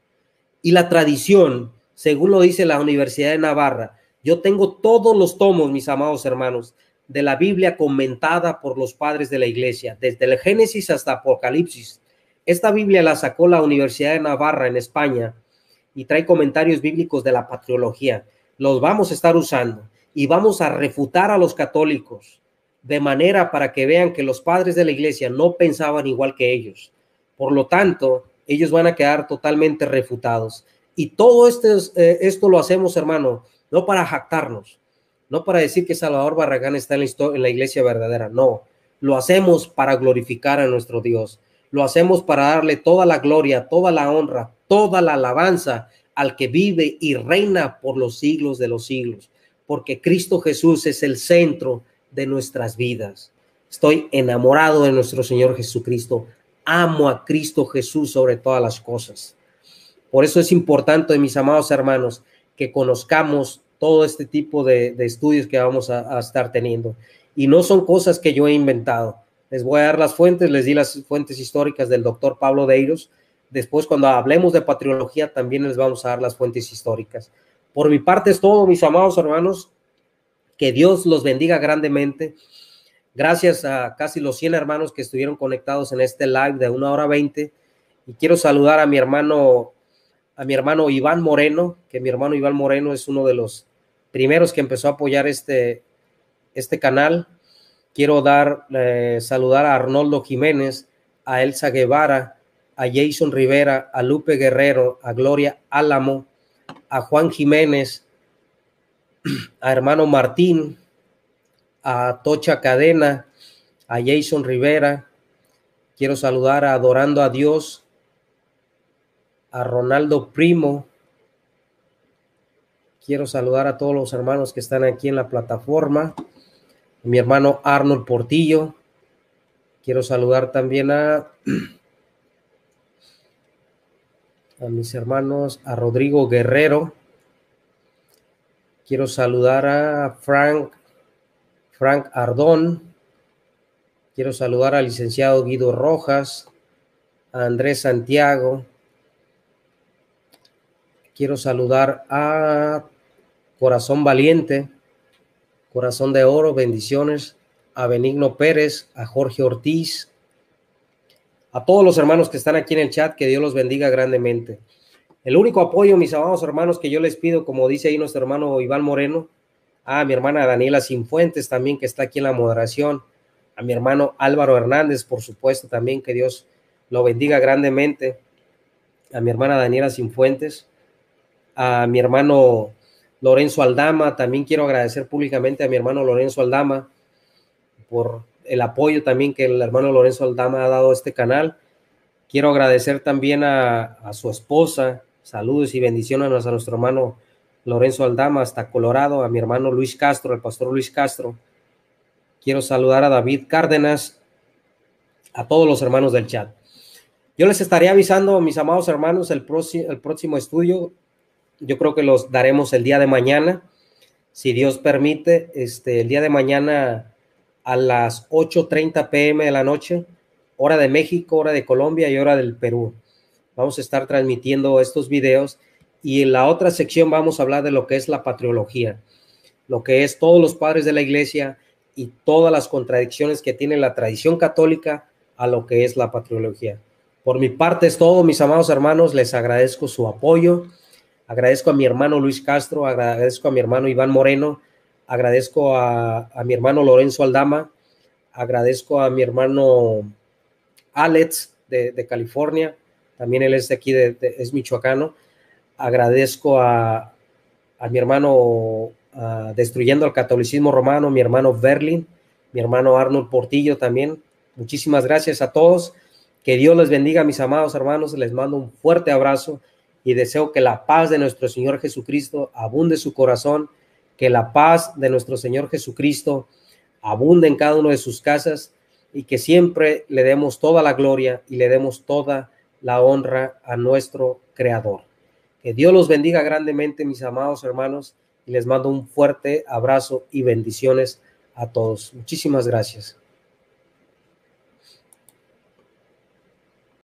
Y la tradición, según lo dice la Universidad de Navarra, yo tengo todos los tomos, mis amados hermanos, de la Biblia comentada por los padres de la iglesia, desde el Génesis hasta Apocalipsis. Esta Biblia la sacó la Universidad de Navarra en España y trae comentarios bíblicos de la patriología. Los vamos a estar usando y vamos a refutar a los católicos de manera para que vean que los padres de la iglesia no pensaban igual que ellos. Por lo tanto, ellos van a quedar totalmente refutados. Y todo esto lo hacemos, hermano, no para jactarnos, no para decir que Salvador Barragán está en la iglesia verdadera, no. Lo hacemos para glorificar a nuestro Dios. Lo hacemos para darle toda la gloria, toda la honra, toda la alabanza al que vive y reina por los siglos de los siglos. Porque Cristo Jesús es el centro de nuestras vidas. Estoy enamorado de nuestro Señor Jesucristo. Amo a Cristo Jesús sobre todas las cosas. Por eso es importante, mis amados hermanos, que conozcamos todo este tipo de estudios que vamos a estar teniendo. Y no son cosas que yo he inventado. Les voy a dar las fuentes, les di las fuentes históricas del doctor Pablo Deiros. Después, cuando hablemos de patriología, también les vamos a dar las fuentes históricas. Por mi parte es todo, mis amados hermanos. Que Dios los bendiga grandemente. Gracias a casi los 100 hermanos que estuvieron conectados en este live de 1:20. Y quiero saludar a mi hermano Iván Moreno, que mi hermano Iván Moreno es uno de los primeros que empezó a apoyar este canal. Quiero saludar a Arnoldo Jiménez, a Elsa Guevara, a Jason Rivera, a Lupe Guerrero, a Gloria Álamo, a Juan Jiménez, a hermano Martín, a Tocha Cadena, a Jason Rivera. Quiero saludar a Adorando a Dios, a Ronaldo Primo. Quiero saludar a todos los hermanos que están aquí en la plataforma. Mi hermano Arnold Portillo. Quiero saludar también a mis hermanos, a Rodrigo Guerrero. Quiero saludar a Frank Ardón. Quiero saludar al licenciado Guido Rojas, a Andrés Santiago. Quiero saludar a Corazón Valiente, Corazón de Oro, bendiciones, a Benigno Pérez, a Jorge Ortiz, a todos los hermanos que están aquí en el chat, que Dios los bendiga grandemente. El único apoyo, mis amados hermanos, que yo les pido, como dice ahí nuestro hermano Iván Moreno, a mi hermana Daniela Sinfuentes también, que está aquí en la moderación, a mi hermano Álvaro Hernández, por supuesto, también, que Dios lo bendiga grandemente, a mi hermana Daniela Sinfuentes, a mi hermano Lorenzo Aldama. También quiero agradecer públicamente a mi hermano Lorenzo Aldama por el apoyo también que el hermano Lorenzo Aldama ha dado a este canal. Quiero agradecer también a su esposa. Saludos y bendiciones a nuestro hermano Lorenzo Aldama hasta Colorado, a mi hermano Luis Castro, el pastor Luis Castro. Quiero saludar a David Cárdenas, a todos los hermanos del chat. Yo les estaré avisando, mis amados hermanos, el próximo estudio. Yo creo que los daremos el día de mañana, si Dios permite, el día de mañana a las 8:30 p.m. de la noche, hora de México, hora de Colombia y hora del Perú. Vamos a estar transmitiendo estos videos, y en la otra sección vamos a hablar de lo que es la patriología, lo que es todos los padres de la iglesia y todas las contradicciones que tiene la tradición católica a lo que es la patriología. Por mi parte es todo, mis amados hermanos. Les agradezco su apoyo. Agradezco a mi hermano Luis Castro, agradezco a mi hermano Iván Moreno, agradezco a mi hermano Lorenzo Aldama, agradezco a mi hermano Alex de California, también él es de aquí, es michoacano. Agradezco a mi hermano Destruyendo el Catolicismo Romano, mi hermano Berlin, mi hermano Arnold Portillo también. Muchísimas gracias a todos. Que Dios les bendiga, mis amados hermanos. Les mando un fuerte abrazo y deseo que la paz de nuestro Señor Jesucristo abunde en su corazón, que la paz de nuestro Señor Jesucristo abunde en cada una de sus casas, y que siempre le demos toda la gloria y le demos toda la honra a nuestro Creador. Que Dios los bendiga grandemente, mis amados hermanos, y les mando un fuerte abrazo y bendiciones a todos. Muchísimas gracias.